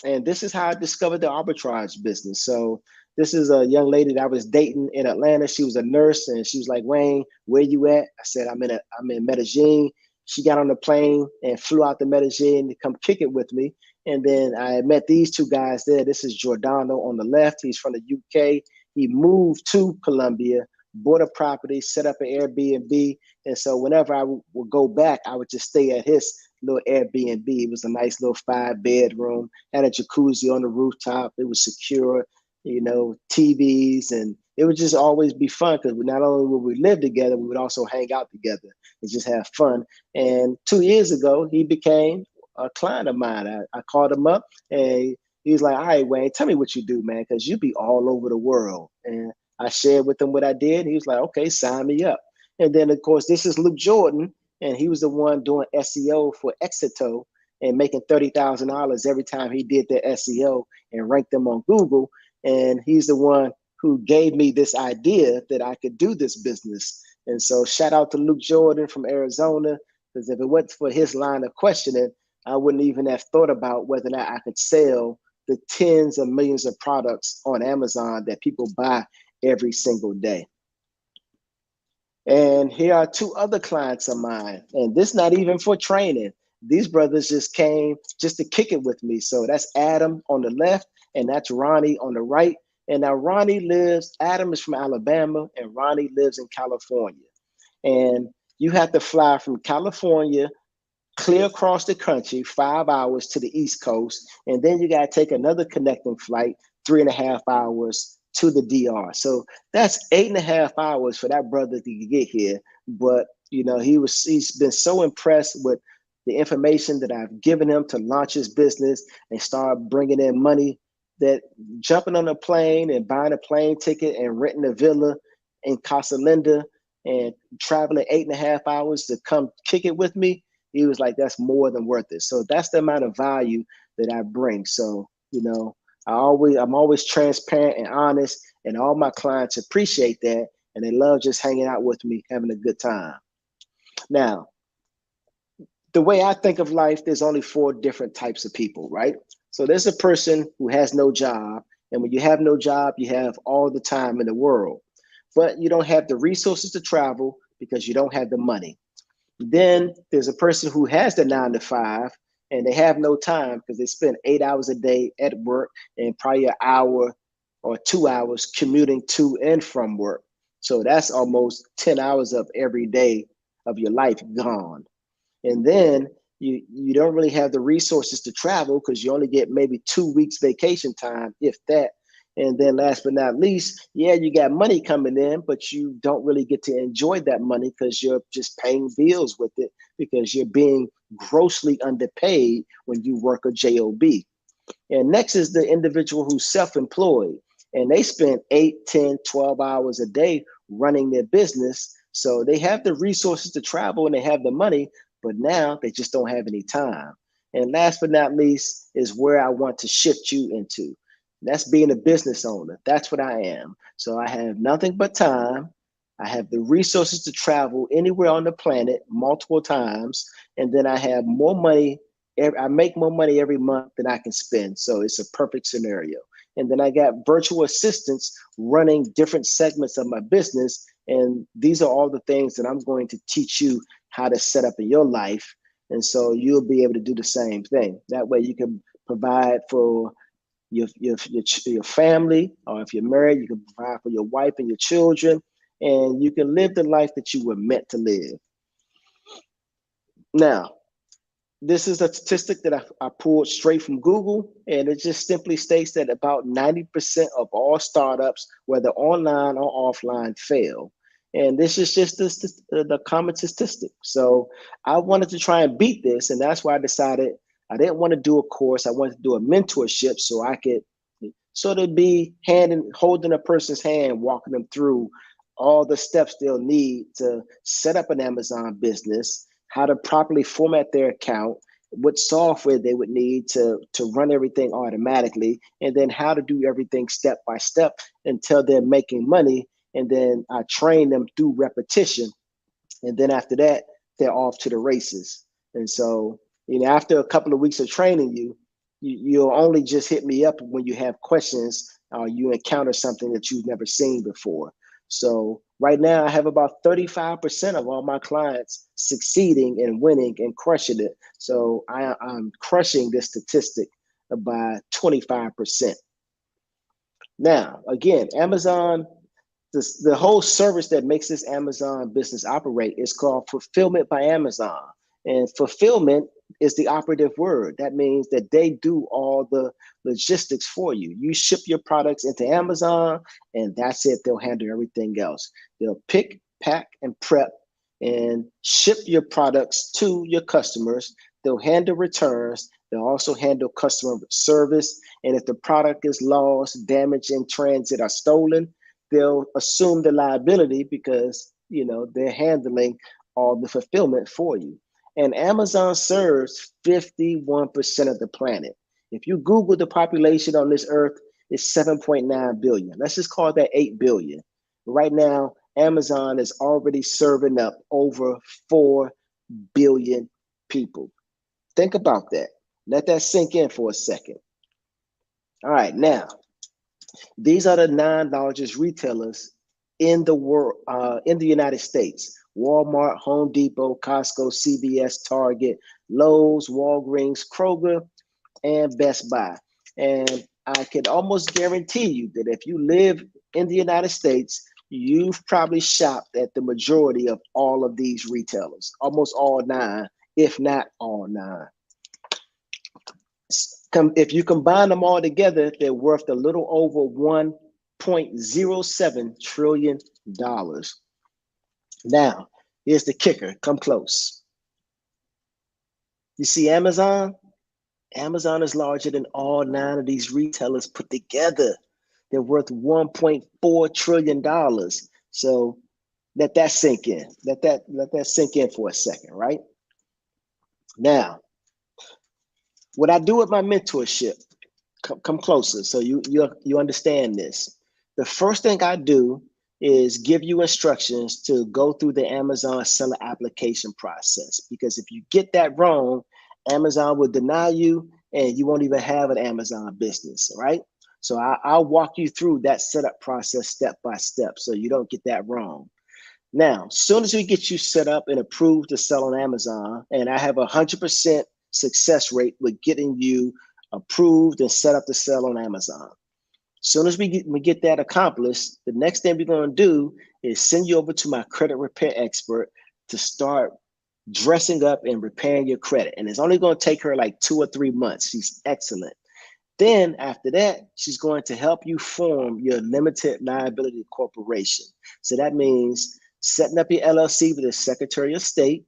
And this is how I discovered the arbitrage business. So this is a young lady that I was dating in Atlanta. She was a nurse, and she was like, Wayne, where you at? I said, I'm in Medellin. She got on the plane and flew out to Medellin to come kick it with me. And then I met these 2 guys there. This is Giordano on the left. He's from the UK. He moved to Colombia, bought a property, set up an Airbnb. And so whenever I would go back, I would just stay at his little Airbnb. It was a nice little 5-bedroom, had a jacuzzi on the rooftop. It was secure, TVs, and it would just always be fun because not only would we live together, we would also hang out together and just have fun. And 2 years ago, he became a client of mine. I called him up, and he was like, all right, Wayne, tell me what you do, man, because you be all over the world. And I shared with him what I did. He was like, okay, sign me up. And then, of course, this is Luke Jordan, and he was the one doing SEO for Exito and making $30,000 every time he did their SEO and ranked them on Google. And he's the one who gave me this idea that I could do this business. And so shout out to Luke Jordan from Arizona, because if it wasn't for his line of questioning, I wouldn't even have thought about whether or not I could sell the tens of millions of products on Amazon that people buy every single day. And here are 2 other clients of mine, and this not even for training. These brothers just came just to kick it with me. So that's Adam on the left, and that's Ronnie on the right. And now Adam is from Alabama, and Ronnie lives in California. And you have to fly from California clear across the country, 5 hours to the East Coast. And then you got to take another connecting flight, 3.5 hours to the DR. So that's 8.5 hours for that brother to get here. But, he's been so impressed with the information that I've given him to launch his business and start bringing in money, that jumping on a plane and buying a plane ticket and renting a villa in Casa Linda and traveling 8.5 hours to come kick it with me, he was like, that's more than worth it. So that's the amount of value that I bring. So, I'm always transparent and honest, and all my clients appreciate that. And they love just hanging out with me, having a good time. Now, the way I think of life, there's only 4 different types of people, right? So there's a person who has no job. And when you have no job, you have all the time in the world, but you don't have the resources to travel because you don't have the money. Then there's a person who has the 9 to 5 and they have no time because they spend 8 hours a day at work and probably an hour or 2 hours commuting to and from work. So that's almost 10 hours of every day of your life gone. And then you don't really have the resources to travel because you only get maybe 2 weeks vacation time, if that. And then last but not least, you got money coming in, but you don't really get to enjoy that money because you're just paying bills with it because you're being grossly underpaid when you work a job. And next is the individual who's self-employed, and they spend 8, 10, 12 hours a day running their business. So they have the resources to travel and they have the money, but now they just don't have any time. And last but not least is where I want to shift you into. That's being a business owner. That's what I am. So I have nothing but time. I have the resources to travel anywhere on the planet multiple times. And then I have more money. I make more money every month than I can spend. So it's a perfect scenario. And then I got virtual assistants running different segments of my business. And these are all the things that I'm going to teach you how to set up in your life. And so you'll be able to do the same thing. That way you can provide for your family, or if you're married, you can provide for your wife and your children, and you can live the life that you were meant to live. Now, this is a statistic that I pulled straight from Google, and it just simply states that about 90% of all startups, whether online or offline, fail. And this is just the common statistic. So I wanted to try and beat this, and that's why I decided I didn't want to do a course. I wanted to do a mentorship so I could sort of be holding a person's hand, walking them through all the steps they'll need to set up an Amazon business, how to properly format their account, what software they would need to run everything automatically, and then how to do everything step by step until they're making money. And then I train them through repetition. And then after that, they're off to the races. And so, after a couple of weeks of training you'll only just hit me up when you have questions or you encounter something that you've never seen before. So right now I have about 35% of all my clients succeeding and winning and crushing it. So I'm crushing this statistic by 25%. Now, again, Amazon, the whole service that makes this Amazon business operate is called Fulfillment by Amazon. And fulfillment is the operative word. That means that they do all the logistics for you. You ship your products into Amazon, and that's it. They'll handle everything else. They'll pick, pack, and prep and ship your products to your customers. They'll handle returns. They'll also handle customer service. And if the product is lost, damaged in transit, or stolen, they'll assume the liability because they're handling all the fulfillment for you. And Amazon serves 51% of the planet. If you Google the population on this earth, it's 7.9 billion. Let's just call that 8 billion. Right now, Amazon is already serving up over 4 billion people. Think about that. Let that sink in for a second. All right, now, these are the 9 largest retailers in the world, in the United States. Walmart, Home Depot, Costco, CVS, Target, Lowe's, Walgreens, Kroger, and Best Buy. And I can almost guarantee you that if you live in the United States, you've probably shopped at the majority of all of these retailers, almost all 9, if not all 9. If you combine them all together, they're worth a little over $1.07 trillion. Now, here's the kicker. Come close. You see Amazon? Amazon is larger than all 9 of these retailers put together. They're worth $1.4 trillion. So let that sink in. Let that sink in for a second, right? Now, what I do with my mentorship, come closer so you understand this. The first thing I do is give you instructions to go through the Amazon seller application process. Because if you get that wrong, Amazon will deny you and you won't even have an Amazon business, right? So I'll walk you through that setup process step by step so you don't get that wrong. Now, as soon as we get you set up and approved to sell on Amazon, and I have 100% success rate with getting you approved and set up to sell on Amazon. As soon as we get that accomplished, the next thing we're going to do is send you over to my credit repair expert to start dressing up and repairing your credit. And it's only going to take her like 2 or 3 months. She's excellent. Then after that, she's going to help you form your limited liability corporation. So that means setting up your LLC with the Secretary of State.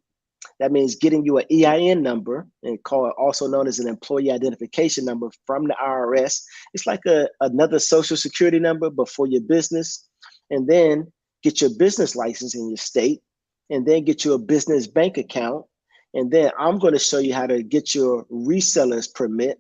That means getting you an EIN number, and also known as an employee identification number from the IRS. It's like another social security number, but for your business. And then get your business license in your state, and then get you a business bank account. And then I'm going to show you how to get your reseller's permit.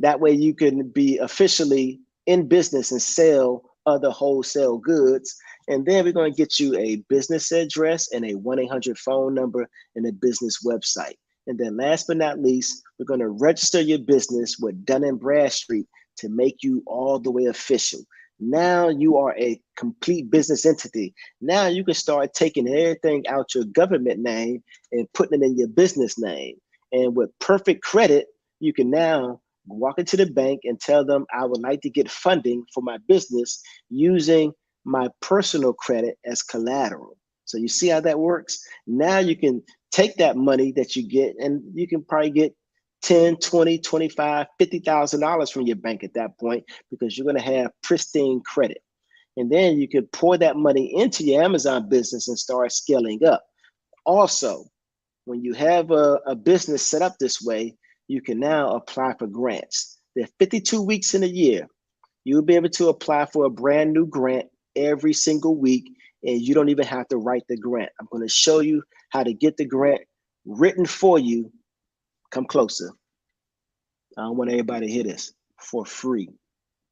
That way you can be officially in business and sell other wholesale goods. And then we're going to get you a business address and a 1-800 phone number and a business website. And then last but not least, we're going to register your business with Dun & Bradstreet to make you all the way official. Now you are a complete business entity. Now you can start taking everything out your government name and putting it in your business name. And with perfect credit, you can now walk into the bank and tell them, I would like to get funding for my business using my personal credit as collateral. So you see how that works? Now you can take that money that you get, and you can probably get 10, 20, 25, $50,000 from your bank at that point, because you're going to have pristine credit. And then you could pour that money into your Amazon business and start scaling up. Also, when you have a business set up this way, you can now apply for grants. There are 52 weeks in a year. You'll be able to apply for a brand new grant every single week, and you don't even have to write the grant. I'm going to show you how to get the grant written for you. Come closer. I don't want everybody to hear this. For free.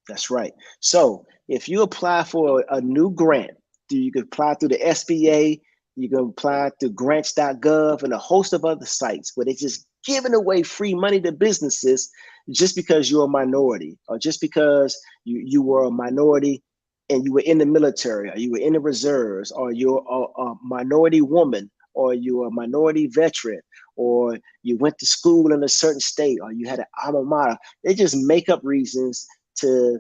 That's right. So if you apply for a new grant, you can apply through the SBA, you can apply through grants.gov and a host of other sites where they're just giving away free money to businesses just because you're a minority, or just because you were a minority and you were in the military, or you were in the reserves, or you're a minority woman, or you're a minority veteran, or you went to school in a certain state, or you had an alma mater. They just make up reasons to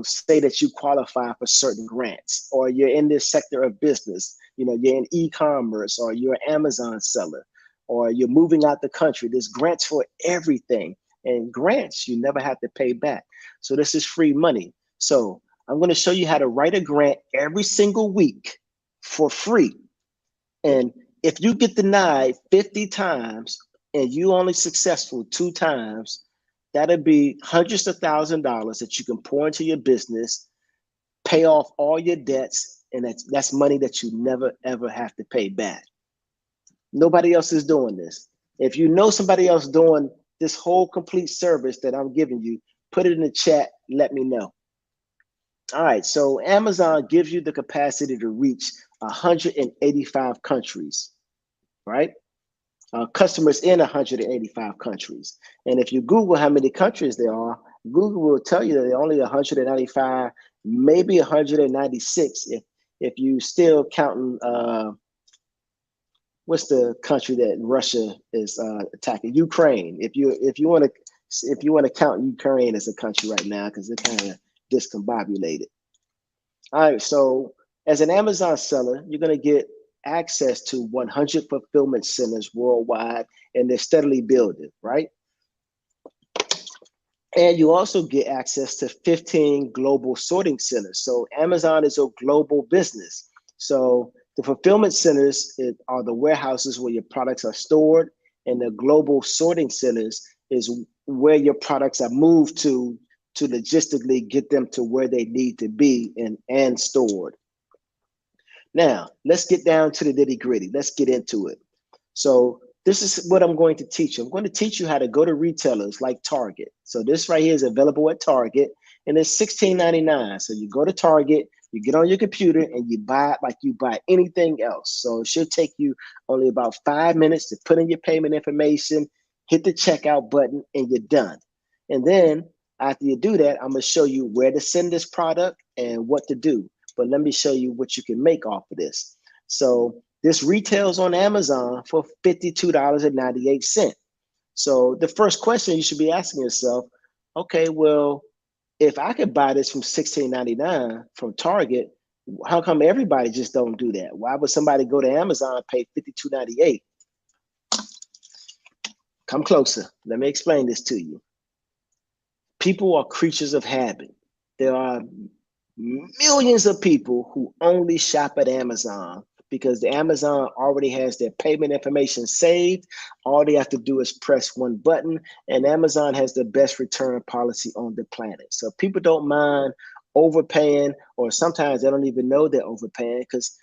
say that you qualify for certain grants, or you're in this sector of business. You're in e-commerce, or you're an Amazon seller, or you're moving out the country. There's grants for everything, and grants you never have to pay back. So this is free money. So I'm going to show you how to write a grant every single week for free. And if you get denied 50 times and you only successful 2 times, that'll be hundreds of $1,000s that you can pour into your business, pay off all your debts, and that's money that you never, ever have to pay back. Nobody else is doing this. If you know somebody else doing this whole complete service that I'm giving you, put it in the chat, let me know. All right, so Amazon gives you the capacity to reach 185 countries, right? Customers in 185 countries. And if you Google how many countries there are, Google will tell you that there are only 195, maybe 196 if you still counting, what's the country that Russia is attacking? Ukraine. If you want to count Ukraine as a country right now, because they're kind of discombobulated. All right, so as an Amazon seller, you're going to get access to 100 fulfillment centers worldwide, and they're steadily building, right? And you also get access to 15 global sorting centers. So Amazon is a global business. So the fulfillment centers are the warehouses where your products are stored, and the global sorting centers is where your products are moved to logistically get them to where they need to be and stored. Now, let's get down to the nitty gritty. Let's get into it. So this is what I'm going to teach you. I'm going to teach you how to go to retailers like Target. So this right here is available at Target, and it's $16.99. So you go to Target, you get on your computer, and you buy it like you buy anything else. So it should take you only about 5 minutes to put in your payment information, hit the checkout button, and you're done. And then after you do that, I'm going to show you where to send this product and what to do. But let me show you what you can make off of this. So this retails on Amazon for $52.98. So the first question you should be asking yourself, okay, well, if I could buy this from $16.99 from Target, how come everybody just don't do that? Why would somebody go to Amazon and pay $52.98? Come closer. Let me explain this to you. People are creatures of habit. There are millions of people who only shop at Amazon because the Amazon already has their payment information saved. All they have to do is press one button, and Amazon has the best return policy on the planet. So people don't mind overpaying, or sometimes they don't even know they're overpaying because,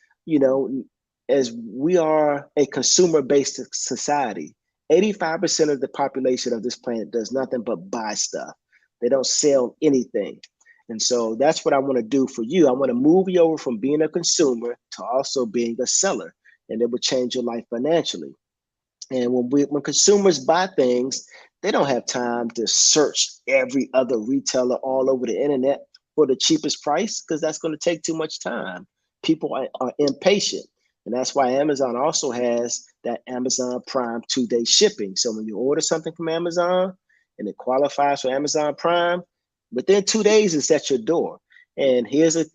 as we are a consumer-based society, 85% of the population of this planet does nothing but buy stuff. They don't sell anything. And so that's what I want to do for you. I want to move you over from being a consumer to also being a seller, and it will change your life financially. And when consumers buy things, they don't have time to search every other retailer all over the internet for the cheapest price, because that's going to take too much time. People are impatient. And that's why Amazon also has that Amazon Prime 2-day shipping. So when you order something from Amazon and it qualifies for Amazon Prime, within 2 days it's at your door. And here's an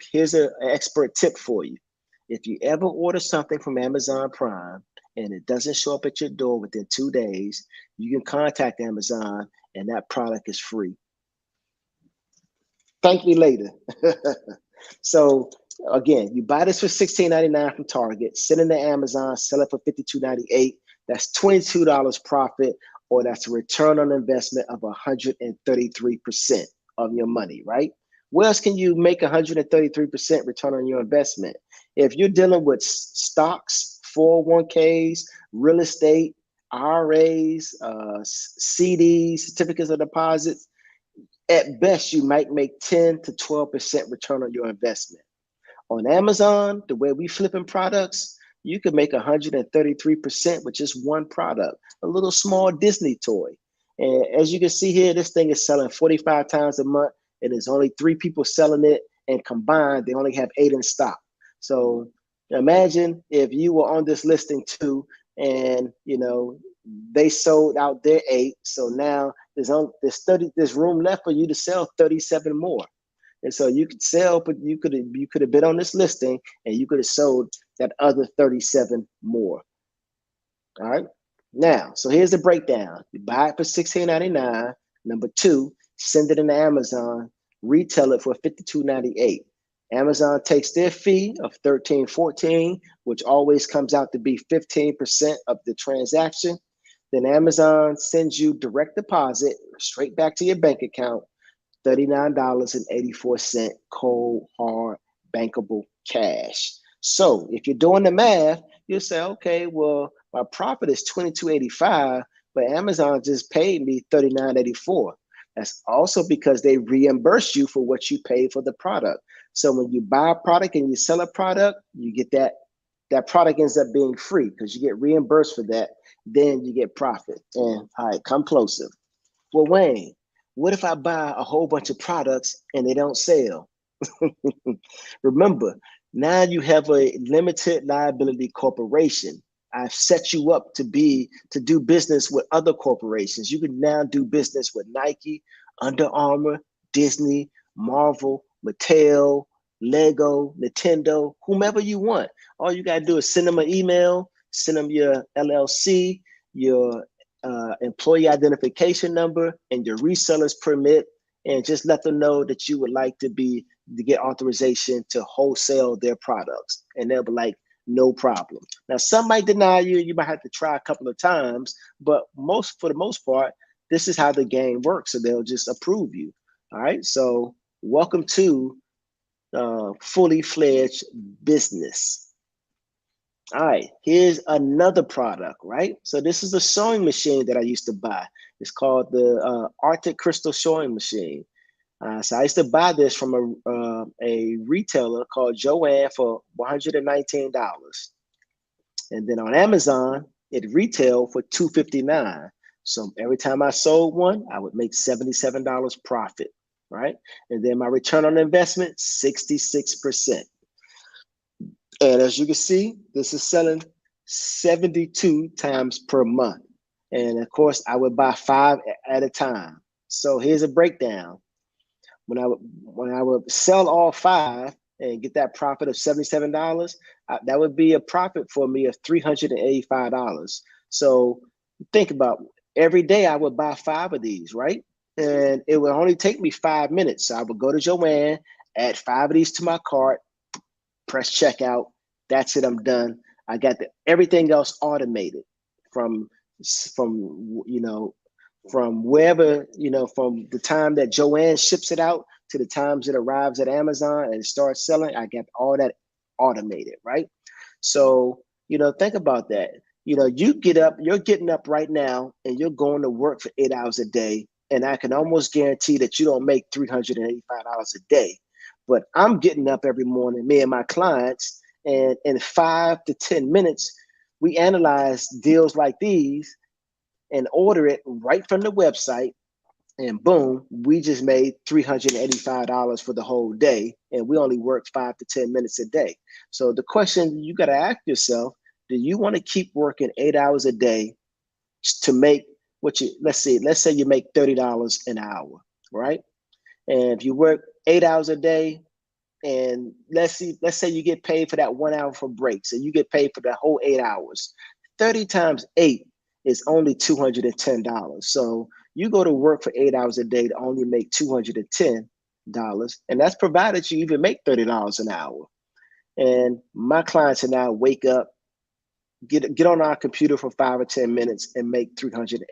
expert tip for you. If you ever order something from Amazon Prime and it doesn't show up at your door within 2 days, you can contact Amazon and that product is free. Thank me later. So again, you buy this for $16.99 from Target, send it to Amazon, sell it for $52.98. That's $22 profit, or that's a return on investment of 133% of your money, right? Where else can you make 133% return on your investment? If you're dealing with stocks, 401ks, real estate, IRAs, CDs, certificates of deposits, at best, you might make 10 to 12% return on your investment. On Amazon, the way we flipping products, you can make 133% with just one product, a little small Disney toy. And as you can see here, this thing is selling 45 times a month, and there's only 3 people selling it, and combined, they only have 8 in stock. So imagine if you were on this listing too, and they sold out their 8. So now there's room left for you to sell 37 more. And so you could sell, but you could have been on this listing and you could have sold that other 37 more. All right. Now, so here's the breakdown. You buy it for $16.99. Number 2, send it into Amazon, retail it for $52.98. Amazon takes their fee of $13.14, which always comes out to be 15% of the transaction. Then Amazon sends you direct deposit straight back to your bank account, $39.84 cold, hard, bankable cash. So if you're doing the math, you'll say, okay, well, my profit is $22.85, but Amazon just paid me $39.84. That's also because they reimburse you for what you paid for the product. So when you buy a product and you sell a product, you get that product ends up being free because you get reimbursed for that. Then you get profit. And all right, come closer. Well, Wayne, what if I buy a whole bunch of products and they don't sell? Remember, now you have a limited liability corporation. I've set you up to do business with other corporations. You can now do business with Nike, Under Armour, Disney, Marvel, Mattel, Lego, Nintendo, whomever you want. All you gotta do is send them an email, send them your LLC, your employee identification number, and your reseller's permit, and just let them know that you would like to get authorization to wholesale their products. And they'll be like, no problem. Now, some might deny you. You might have to try a couple of times, but for the most part, this is how the game works. So they'll just approve you. All right. So welcome to fully fledged business. All right, here's another product, right? So this is a sewing machine that I used to buy. It's called the Arctic Crystal Sewing Machine. So I used to buy this from a retailer called Joanne for $119. And then on Amazon, it retailed for $259. So every time I sold one, I would make $77 profit, right? And then my return on investment, 66%. And as you can see, this is selling 72 times per month. And of course, I would buy 5 at a time. So here's a breakdown. When I would sell all 5 and get that profit of $77, that would be a profit for me of $385. So think about every day I would buy 5 of these, right? And it would only take me 5 minutes. So I would go to Joanne, add 5 of these to my cart, press checkout. That's it. I'm done. I got everything else automated from wherever, from the time that Joanne ships it out to the times it arrives at Amazon and starts selling. I got all that automated, right? So, think about that. You're getting up right now and you're going to work for 8 hours a day. And I can almost guarantee that you don't make $385 a day. But I'm getting up every morning, me and my clients, and in 5 to 10 minutes, we analyze deals like these and order it right from the website. And boom, we just made $385 for the whole day. And we only work 5 to 10 minutes a day. So the question you got to ask yourself, do you want to keep working 8 hours a day to make let's say you make $30 an hour, right? And if you work 8 hours a day, and let's say you get paid for that 1 hour for breaks, and you get paid for the whole 8 hours. 30 times 8 is only $210. So you go to work for 8 hours a day to only make $210, and that's provided you even make $30 an hour. And my clients and I wake up, get on our computer for 5 or 10 minutes and make $385.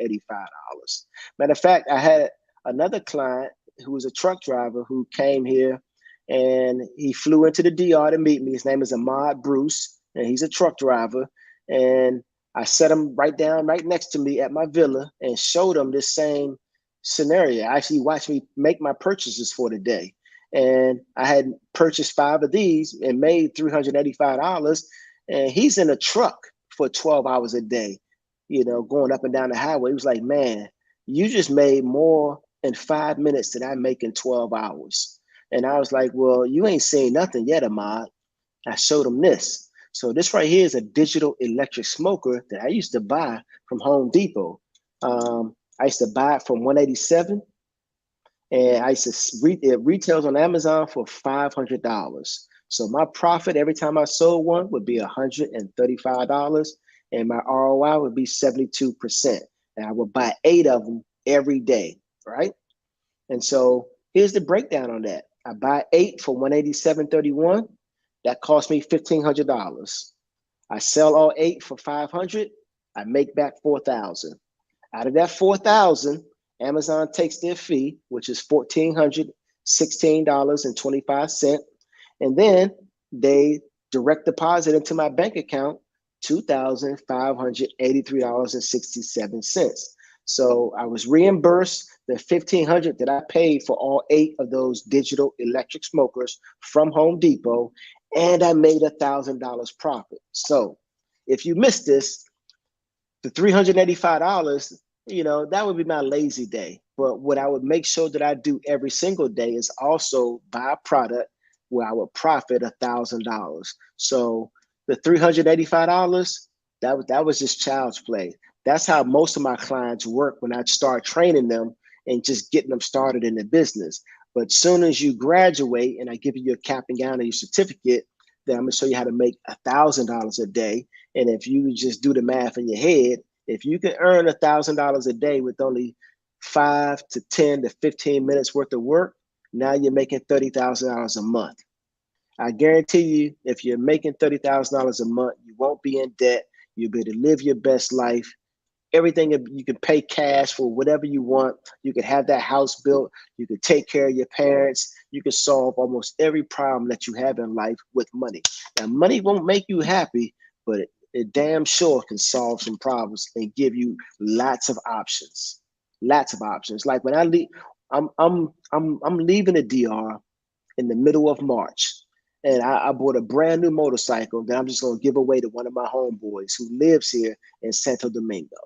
Matter of fact, I had another client who was a truck driver who came here, and he flew into the DR to meet me. His name is Ahmad Bruce, and he's a truck driver. And I set him right next to me at my villa and showed him this same scenario. I actually watched me make my purchases for the day. And I had purchased 5 of these and made $385. And he's in a truck for 12 hours a day, going up and down the highway. He was like, man, you just made more in 5 minutes than I make in 12 hours. And I was like, well, you ain't seen nothing yet, Ahmad. I showed him this. So this right here is a digital electric smoker that I used to buy from Home Depot. I used to buy it from $187, and it retails on Amazon for $500. So my profit every time I sold one would be $135, and my ROI would be 72%. And I would buy 8 of them every day, right? And so here's the breakdown on that. I buy 8 for $187.31. That cost me $1,500. I sell all 8 for $500. I make back $4,000. Out of that $4,000, Amazon takes their fee, which is $1,416.25. And then they direct deposit into my bank account $2,583.67. So I was reimbursed the $1,500 that I paid for all 8 of those digital electric smokers from Home Depot, and I made $1,000 profit. So if you missed this, the $385, that would be my lazy day. But what I would make sure that I do every single day is also buy a product where I would profit $1,000. So the $385, that was just child's play. That's how most of my clients work when I start training them and just getting them started in the business. But soon as you graduate and I give you your cap and gown and your certificate, then I'm gonna show you how to make $1,000 a day. And if you just do the math in your head, if you can earn $1,000 a day with only 5 to 10 to 15 minutes worth of work, now you're making $30,000 a month. I guarantee you, if you're making $30,000 a month, you won't be in debt. You'll be able to live your best life. Everything, you can pay cash for whatever you want. You can have that house built. You can take care of your parents. You can solve almost every problem that you have in life with money. Now, money won't make you happy, but it damn sure can solve some problems and give you lots of options. Lots of options. Like when I leave, I'm leaving the DR in the middle of March. And I bought a brand new motorcycle that I'm just going to give away to one of my homeboys who lives here in Santo Domingo.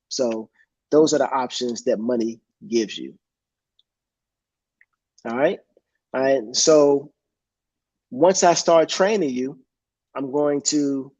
So those are the options that money gives you. All right. So once I start training you, I'm going to,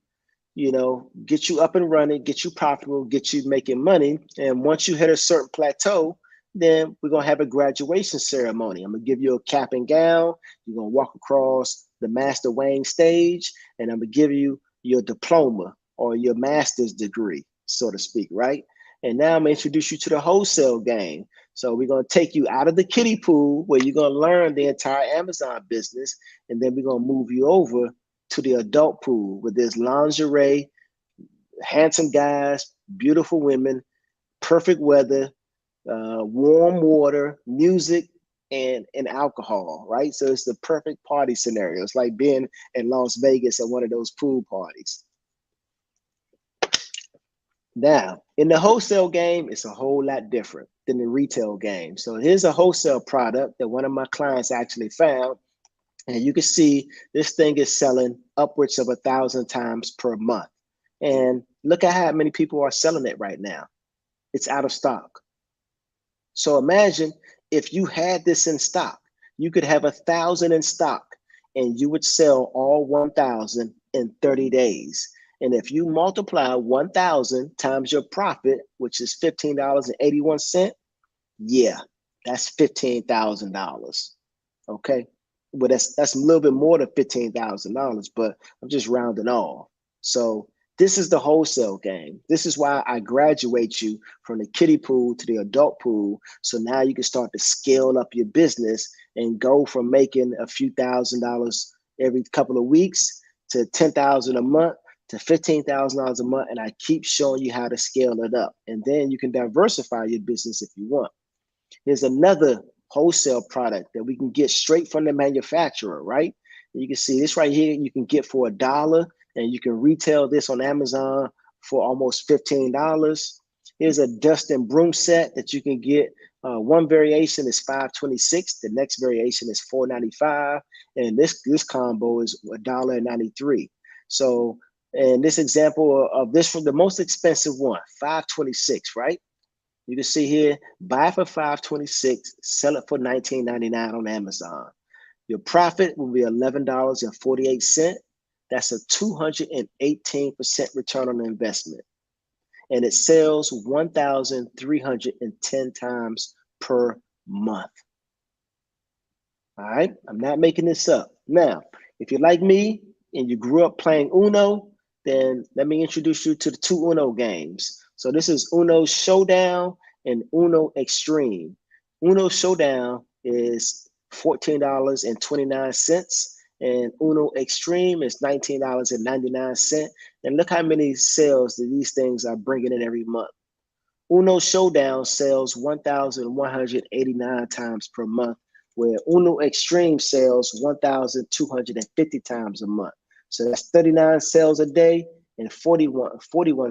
get you up and running, get you profitable, get you making money. And once you hit a certain plateau, then we're going to have a graduation ceremony. I'm going to give you a cap and gown. You're going to walk across the Master Wayne stage, and I'm going to give you your diploma or your master's degree, so to speak, right? And now I'm going to introduce you to the wholesale game. So we're going to take you out of the kiddie pool where you're going to learn the entire Amazon business, and then we're going to move you over to the adult pool where there's lingerie, handsome guys, beautiful women, perfect weather, warm water, music, and alcohol, right? So it's the perfect party scenario. It's like being in Las Vegas at one of those pool parties. Now, in the wholesale game, it's a whole lot different than the retail game. So here's a wholesale product that one of my clients actually found. And you can see this thing is selling upwards of 1,000 times per month. And look at how many people are selling it right now. It's out of stock. So imagine if you had this in stock, you could have 1,000 in stock and you would sell all 1,000 in 30 days. And if you multiply 1,000 times your profit, which is $15.81, yeah, that's $15,000. Okay. well, that's a little bit more than $15,000, but I'm just rounding off. So this is the wholesale game. This is why I graduate you from the kiddie pool to the adult pool. So now you can start to scale up your business and go from making a few $1,000s every couple of weeks to $10,000 a month to $15,000 a month. And I keep showing you how to scale it up. And then you can diversify your business if you want. There's another wholesale product that we can get straight from the manufacturer, right? You can see this right here, you can get for $1, and you can retail this on Amazon for almost $15. Here's a dust and broom set that you can get. One variation is $5.26. The next variation is $4.95. And this combo is $1.93. So, and this example of this from the most expensive one, $5.26, right? You can see here, buy for $5.26, sell it for $19.99 on Amazon. Your profit will be $11.48. That's a 218% return on investment. And it sells 1,310 times per month. All right, I'm not making this up. Now, if you're like me and you grew up playing Uno, then let me introduce you to the two Uno games. So this is Uno Showdown and Uno Extreme. Uno Showdown is $14.29, and Uno Extreme is $19.99. And look how many sales that these things are bringing in every month. Uno Showdown sells 1,189 times per month, where Uno Extreme sells 1,250 times a month. So that's 39 sales a day and 41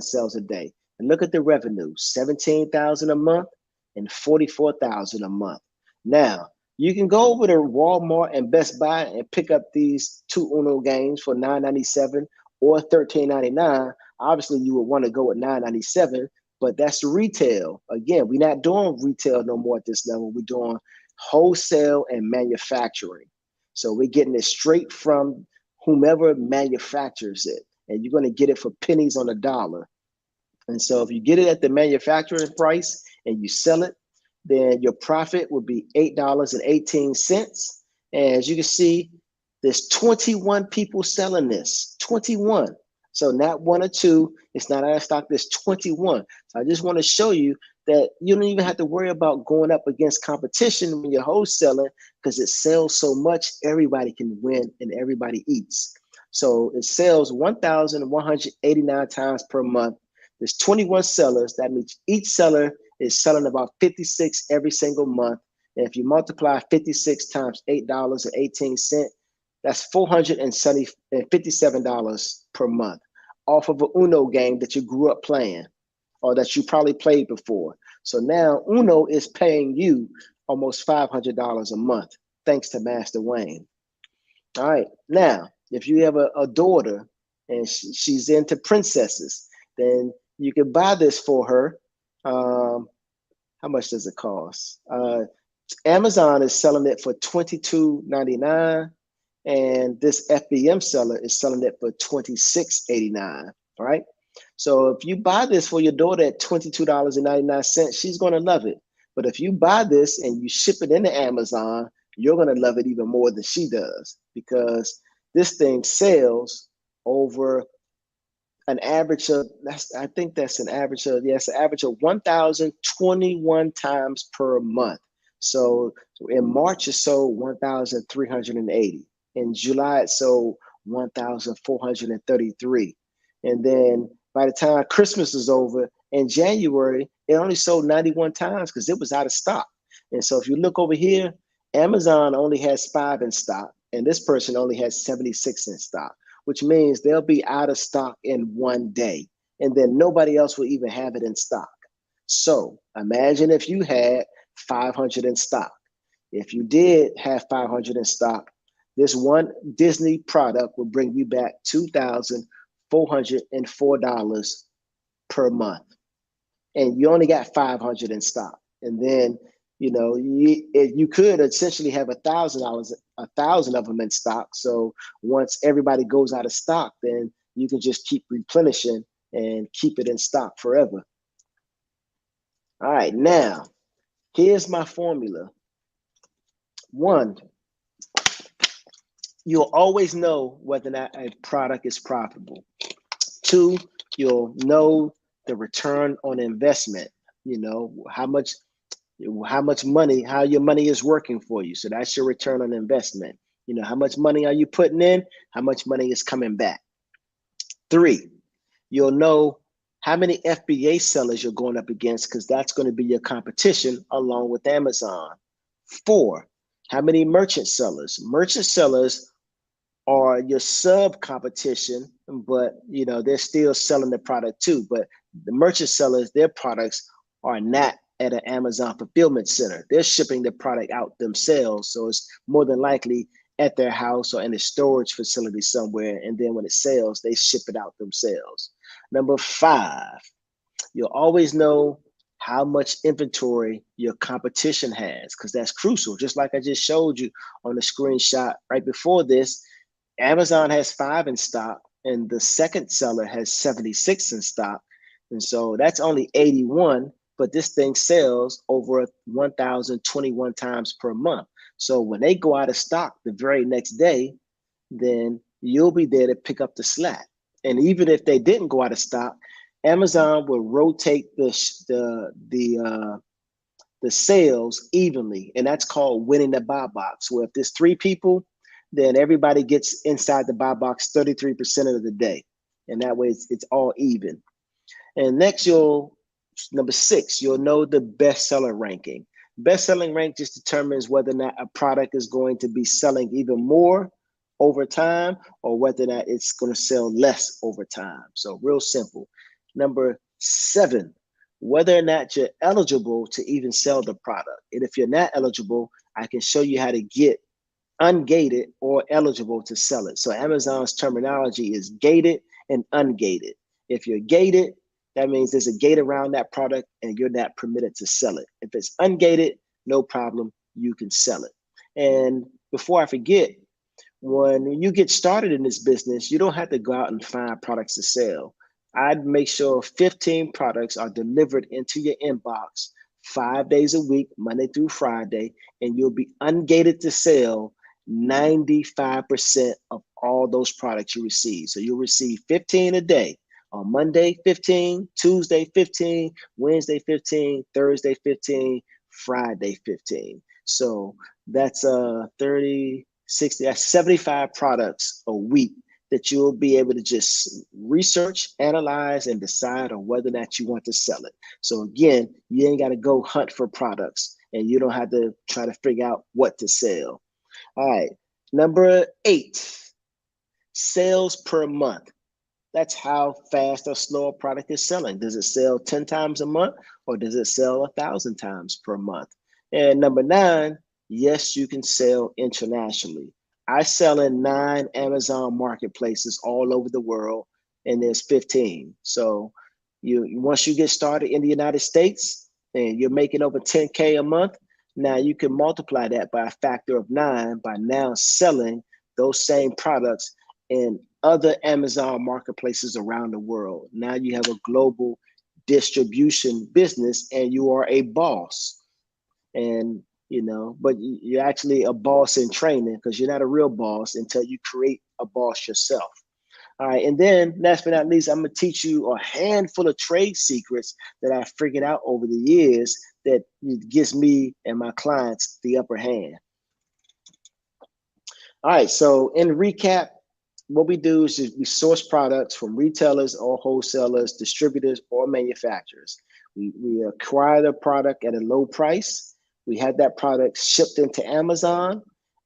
sales a day. And look at the revenue, 17,000 a month and 44,000 a month. Now, you can go over to Walmart and Best Buy and pick up these two Uno games for $9.97 or $13.99. Obviously, you would want to go at $9.97, but that's retail. Again, we're not doing retail no more at this level. We're doing wholesale and manufacturing. So we're getting it straight from whomever manufactures it, and you're going to get it for pennies on the dollar. And so if you get it at the manufacturing price and you sell it, then your profit would be $8.18. And as you can see, there's 21 people selling this, 21. So not one or two, it's not out of stock, there's 21. So I just want to show you that you don't even have to worry about going up against competition when you're wholesaling, because it sells so much, everybody can win and everybody eats. So it sells 1,189 times per month. There's 21 sellers. That means each seller is selling about 56 every single month. And if you multiply 56 times $8.18, that's $457 per month off of an Uno game that you grew up playing or that you probably played before. So now Uno is paying you almost $500 a month, thanks to Master Wayne. All right, now, if you have a daughter and she's into princesses, then you can buy this for her. How much does it cost? Amazon is selling it for $22.99, and this FBM seller is selling it for $26.89. All right. So if you buy this for your daughter at $22.99, she's going to love it. But if you buy this and you ship it into Amazon, you're going to love it even more than she does, because this thing sells over an average of, I think that's an average of, yes, an average of 1,021 times per month. So in March, it sold 1,380. In July, it sold 1,433. And then by the time Christmas is over, in January, it only sold 91 times because it was out of stock. And so if you look over here, Amazon only has 5 in stock, and this person only has 76 in stock, which means they'll be out of stock in one day, and then nobody else will even have it in stock. So imagine if you had 500 in stock. If you did have 500 in stock, this one Disney product will bring you back $2,404 per month. And you only got 500 in stock. And then, you know, you could essentially have $1,000 of them in stock. So once everybody goes out of stock, then you can just keep replenishing and keep it in stock forever. All right, now, here's my formula. 1, you'll always know whether or not a product is profitable. Two, you'll know the return on investment. You know how much money, how your money is working for you. So that's your return on investment. You know, how much money are you putting in? How much money is coming back? Three, you'll know how many FBA sellers you're going up against, because that's going to be your competition along with Amazon. Four, how many merchant sellers? Merchant sellers are your sub competition, but you know they're still selling the product too. But the merchant sellers, their products are not at an Amazon fulfillment center. They're shipping the product out themselves, so it's more than likely at their house or in a storage facility somewhere. And then when it sells, they ship it out themselves. Number five, you'll always know how much inventory your competition has, because that's crucial. Just like I just showed you on the screenshot right before this, Amazon has 5 in stock, and the second seller has 76 in stock. And so that's only 81, but this thing sells over 1,021 times per month. So when they go out of stock the very next day, then you'll be there to pick up the slack. And even if they didn't go out of stock, Amazon will rotate the sales evenly, and that's called winning the buy box. Where if there's 3 people, then everybody gets inside the buy box 33% of the day, and that way it's all even. And next, number 6, you'll know the bestseller ranking. Best-selling rank just determines whether or not a product is going to be selling even more over time, or whether or not it's going to sell less over time. So real simple. Number 7, whether or not you're eligible to even sell the product. And if you're not eligible, I can show you how to get ungated or eligible to sell it. So Amazon's terminology is gated and ungated. If you're gated, that means there's a gate around that product and you're not permitted to sell it. If it's ungated, no problem, you can sell it. And before I forget, when you get started in this business, you don't have to go out and find products to sell. I'd make sure 15 products are delivered into your inbox 5 days a week, Monday through Friday, and you'll be ungated to sell 95% of all those products you receive. So you'll receive 15 a day. On Monday, 15, Tuesday, 15, Wednesday, 15, Thursday, 15, Friday, 15. So that's 30, 60, that's 75 products a week that you'll be able to just research, analyze, and decide on whether or not you want to sell it. So again, you ain't got to go hunt for products, and you don't have to try to figure out what to sell. All right, number 8, sales per month. That's how fast or slow a product is selling. Does it sell 10 times a month, or does it sell 1,000 times per month? And number 9, yes, you can sell internationally. I sell in 9 Amazon marketplaces all over the world, and there's 15. So once you get started in the United States and you're making over 10K a month, now you can multiply that by a factor of 9 by now selling those same products in other Amazon marketplaces around the world. Now you have a global distribution business, and you are a boss. And but you're actually a boss in training, because you're not a real boss until you create a boss yourself. All right, and then last but not least, I'm gonna teach you a handful of trade secrets that I've figured out over the years that gives me and my clients the upper hand. All right, so in recap, what we do is we source products from retailers or wholesalers, distributors, or manufacturers. We acquire the product at a low price. We have that product shipped into Amazon.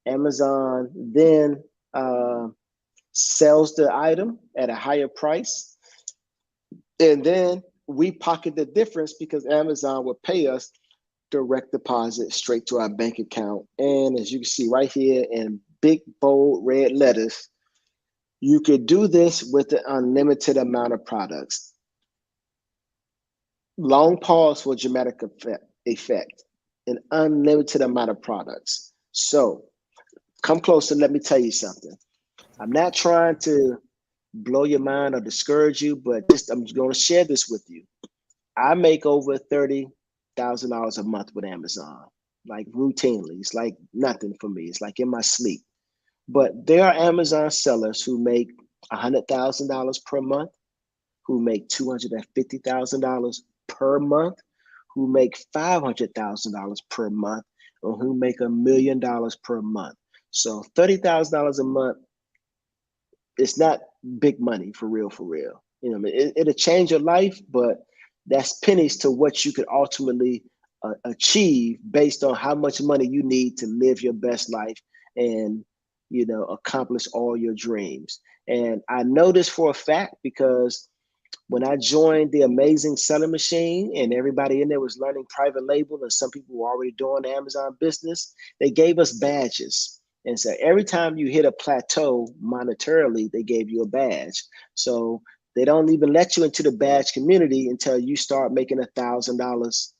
Amazon then sells the item at a higher price. And then we pocket the difference, because Amazon will pay us direct deposit straight to our bank account. And as you can see right here in big, bold, red letters, you could do this with an unlimited amount of products. Long pause for dramatic effect. An unlimited amount of products. So come closer, let me tell you something. I'm not trying to blow your mind or discourage you, but I'm going to share this with you. I make over $30,000 a month with Amazon, like routinely. It's like nothing for me. It's like in my sleep. But there are Amazon sellers who make $100,000 per month, who make $250,000 per month, who make $500,000 per month, or who make $1,000,000 per month. So $30,000 a month, it's not big money for real, for real. You know, it'll change your life, but that's pennies to what you could ultimately achieve based on how much money you need to live your best life and, you know, accomplish all your dreams. And I know this for a fact because when I joined the Amazing Selling Machine and everybody in there was learning private label and some people were already doing the Amazon business, they gave us badges. And so every time you hit a plateau monetarily, they gave you a badge. So they don't even let you into the badge community until you start making $1,000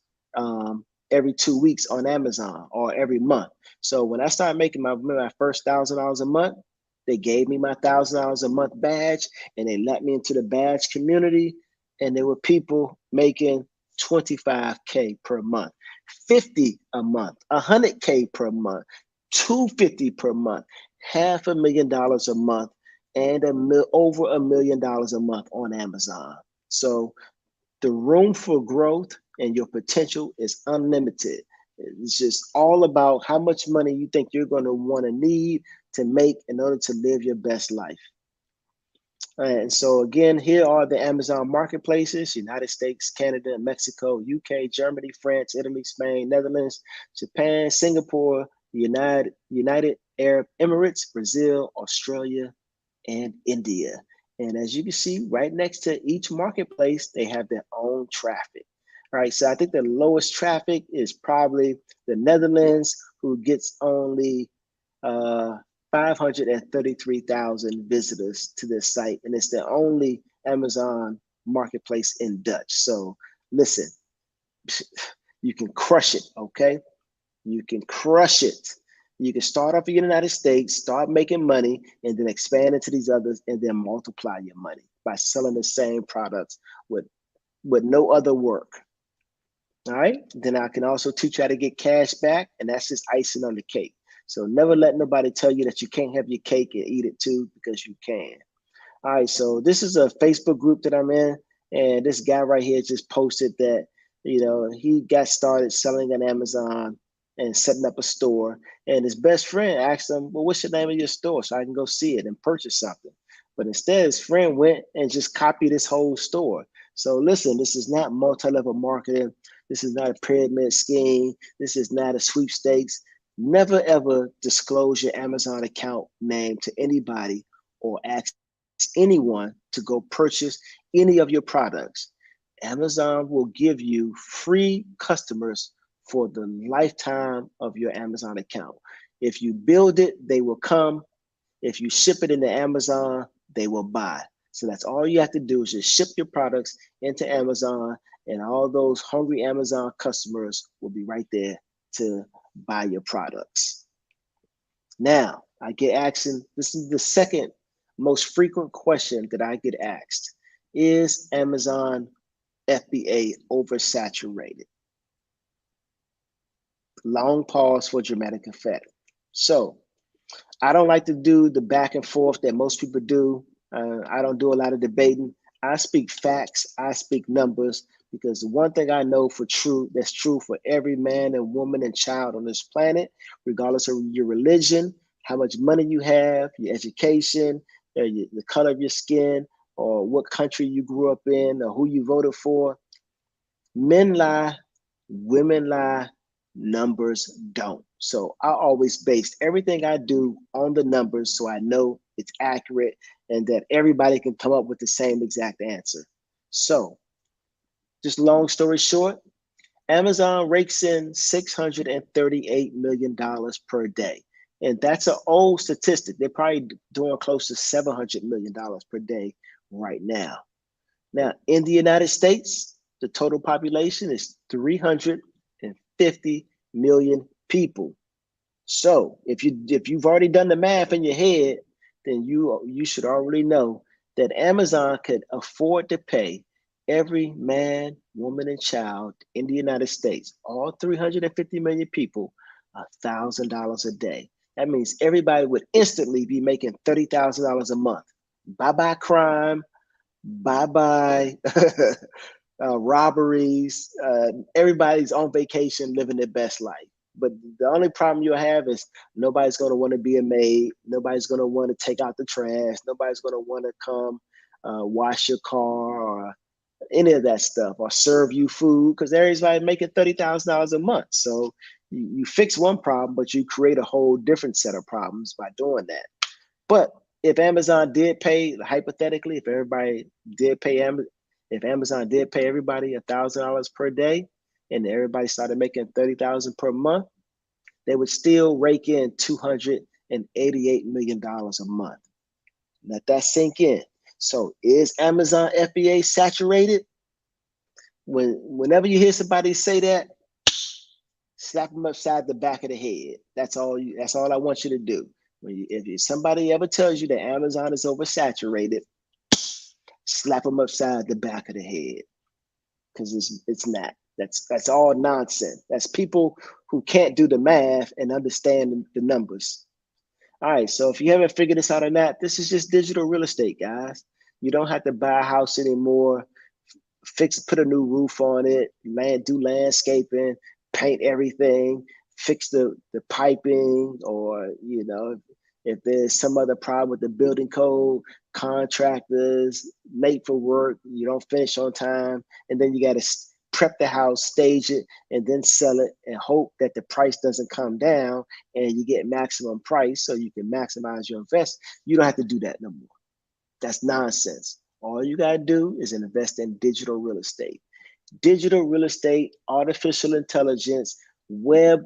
every 2 weeks on Amazon or every month. So when I started making my first $1,000 a month, they gave me my $1,000 a month badge and they let me into the badge community. And there were people making 25K per month, 50 a month, 100K per month, 250 per month, $500,000 a month, and over $1,000,000 a month on Amazon. So the room for growth and your potential is unlimited. It's just all about how much money you think you're going to want to need to make in order to live your best life. And so again, here are the Amazon marketplaces: United States, Canada, Mexico, UK, Germany, France, Italy, Spain, Netherlands, Japan, Singapore, United Arab Emirates, Brazil, Australia, and India. And as you can see, right next to each marketplace, they have their own traffic. All right, so I think the lowest traffic is probably the Netherlands, who gets only 533,000 visitors to this site, and it's the only Amazon marketplace in Dutch. So listen, you can crush it, okay? You can crush it. You can start off in the United States, start making money, and then expand into these others, and then multiply your money by selling the same products with no other work. All right. Then I can also teach you how to get cash back, and that's just icing on the cake. So never let nobody tell you that you can't have your cake and eat it too, because you can. All right. So this is a Facebook group that I'm in, and this guy right here just posted that, you know, he got started selling on Amazon and setting up a store. And his best friend asked him, well, what's the name of your store so I can go see it and purchase something? But instead, his friend went and just copied his whole store. So listen, this is not multi-level marketing. This is not a pyramid scheme. This is not a sweepstakes. Never ever disclose your Amazon account name to anybody or ask anyone to go purchase any of your products. Amazon will give you free customers for the lifetime of your Amazon account. If you build it, they will come. If you ship it into Amazon, they will buy. So that's all you have to do is just ship your products into Amazon, and all those hungry Amazon customers will be right there to buy your products. Now, I get asked, this is the second most frequent question that I get asked: is Amazon FBA oversaturated? Long pause for dramatic effect. So I don't like to do the back and forth that most people do. I don't do a lot of debating. I speak facts. I speak numbers, because the one thing I know for true, that's true for every man and woman and child on this planet, regardless of your religion, how much money you have, your education, the color of your skin, or what country you grew up in, or who you voted for. Men lie, women lie, numbers don't. So I always base everything I do on the numbers, so I know it's accurate and that everybody can come up with the same exact answer. So just long story short, Amazon rakes in $638 million per day. And that's an old statistic. They're probably doing close to $700 million per day right now. Now, in the United States, the total population is 350 million people. So if you've already done the math in your head, then you should already know that Amazon could afford to pay every man, woman, and child in the United States, all 350 million people, $1,000 a day. That means everybody would instantly be making $30,000 a month. Bye-bye crime, bye-bye robberies. Everybody's on vacation, living their best life. But the only problem you'll have is nobody's going to want to be a maid. Nobody's going to want to take out the trash. Nobody's going to want to come wash your car or any of that stuff, or serve you food, because everybody's making $30,000 a month. So you fix one problem, but you create a whole different set of problems by doing that. But if Amazon did pay, hypothetically, if Amazon did pay everybody $1,000 per day, and everybody started making $30,000 per month, they would still rake in $288 million a month. Let that sink in. So is Amazon FBA saturated? Whenever you hear somebody say that, slap them upside the back of the head. That's all I want you to do. If somebody ever tells you that Amazon is oversaturated, slap them upside the back of the head, because it's not. That's all nonsense. That's people who can't do the math and understand the numbers. All right, so if you haven't figured this out or not, this is just digital real estate, guys. You don't have to buy a house anymore. Put a new roof on it, do landscaping, paint everything, fix the piping, or if there's some other problem with the building code, contractors late for work, you don't finish on time, and then you got to prep the house, stage it, and then sell it, and hope that the price doesn't come down and you get maximum price so you can maximize your investment. You don't have to do that no more. That's nonsense. All you got to do is invest in digital real estate. Digital real estate, artificial intelligence, web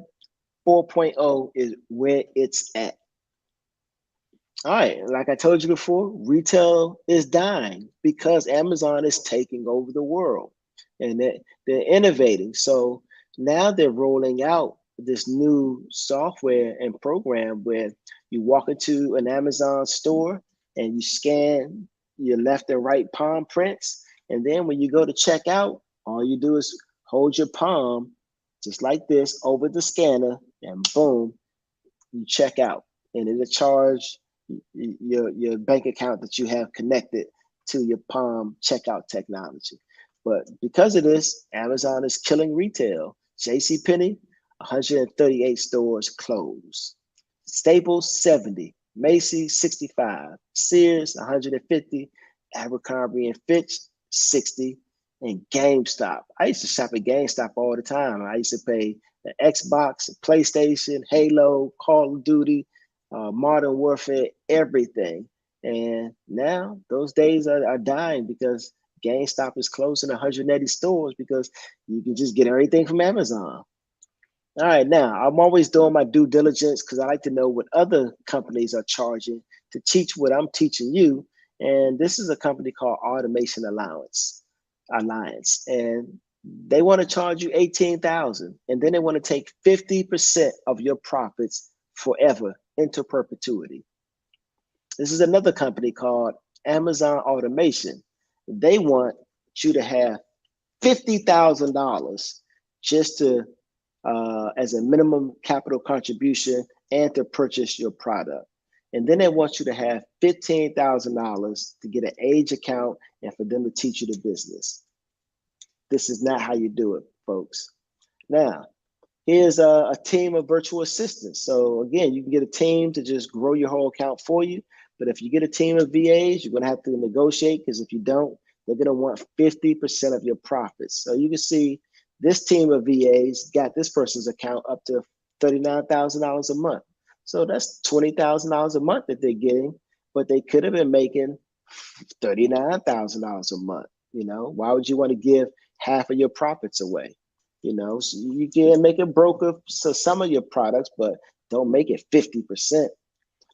4.0 is where it's at. All right, like I told you before, retail is dying because Amazon is taking over the world, and they're innovating. So now they're rolling out this new software and program where you walk into an Amazon store and you scan your left and right palm prints. And then when you go to check out, all you do is hold your palm just like this over the scanner, and boom, you check out. And it'll charge your bank account that you have connected to your palm checkout technology. But because of this, Amazon is killing retail. JCPenney, 138 stores closed. Staples, 70. Macy's, 65. Sears, 150. Abercrombie and Fitch, 60. And GameStop. I used to shop at GameStop all the time. I used to pay the Xbox, PlayStation, Halo, Call of Duty, Modern Warfare, everything. And now those days are dying because GameStop is closing 180 stores because you can just get everything from Amazon. All right, now I'm always doing my due diligence because I like to know what other companies are charging to teach what I'm teaching you. And this is a company called Automation Alliance, and they want to charge you $18,000, and then they want to take 50% of your profits forever into perpetuity. This is another company called Amazon Automation. They want you to have $50,000 just to as a minimum capital contribution and to purchase your product. And then they want you to have $15,000 to get an age account and for them to teach you the business. This is not how you do it, folks. Now, here's a team of virtual assistants. So again, you can get a team to just grow your whole account for you. But if you get a team of VAs, you're going to have to negotiate, because if you don't, they're going to want 50% of your profits. So you can see this team of VAs got this person's account up to $39,000 a month. So that's $20,000 a month that they're getting, but they could have been making $39,000 a month. Why would you want to give half of your profits away? So you can make a broker so some of your products, but don't make it 50%.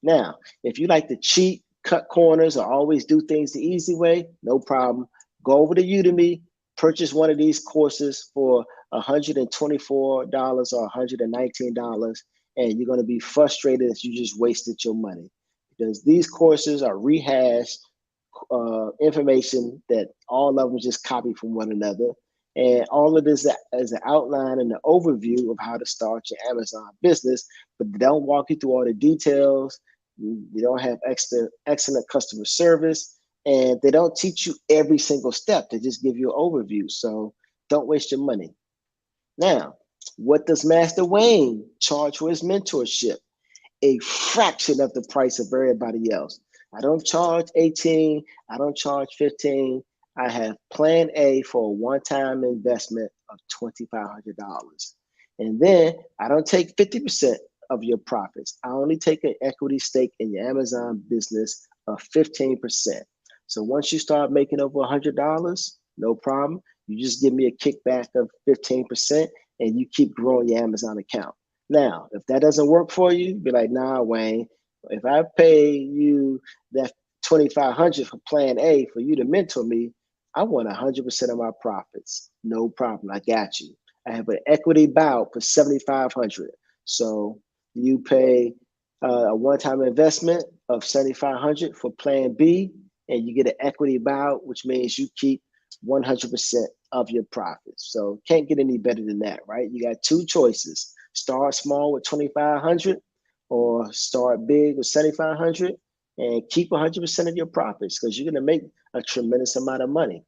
Now, if you like to cheat, cut corners, or always do things the easy way, no problem. Go over to Udemy, purchase one of these courses for $124 or $119, and you're going to be frustrated that you just wasted your money, because these courses are rehashed information that all of them just copy from one another, And all of this is an outline and an overview of how to start your Amazon business, but they don't walk you through all the details. They don't have excellent customer service, and they don't teach you every single step. They just give you an overview. So don't waste your money. Now, what does Master Wayne charge for his mentorship? A fraction of the price of everybody else. I don't charge 18, I don't charge 15. I have plan A for a one-time investment of $2,500. And then I don't take 50% of your profits. I only take an equity stake in your Amazon business of 15%. So once you start making over $100, no problem. You just give me a kickback of 15% and you keep growing your Amazon account. Now, if that doesn't work for you, be like, nah, Wayne, if I pay you that $2,500 for plan A for you to mentor me, I want 100% of my profits. No problem. I got you. I have an equity buyout for $7,500. So you pay a one-time investment of $7,500 for plan B, and you get an equity buyout, which means you keep 100% of your profits. So can't get any better than that, right? You got two choices. Start small with 2,500 or start big with 7,500 and keep 100% of your profits because you're going to make a tremendous amount of money.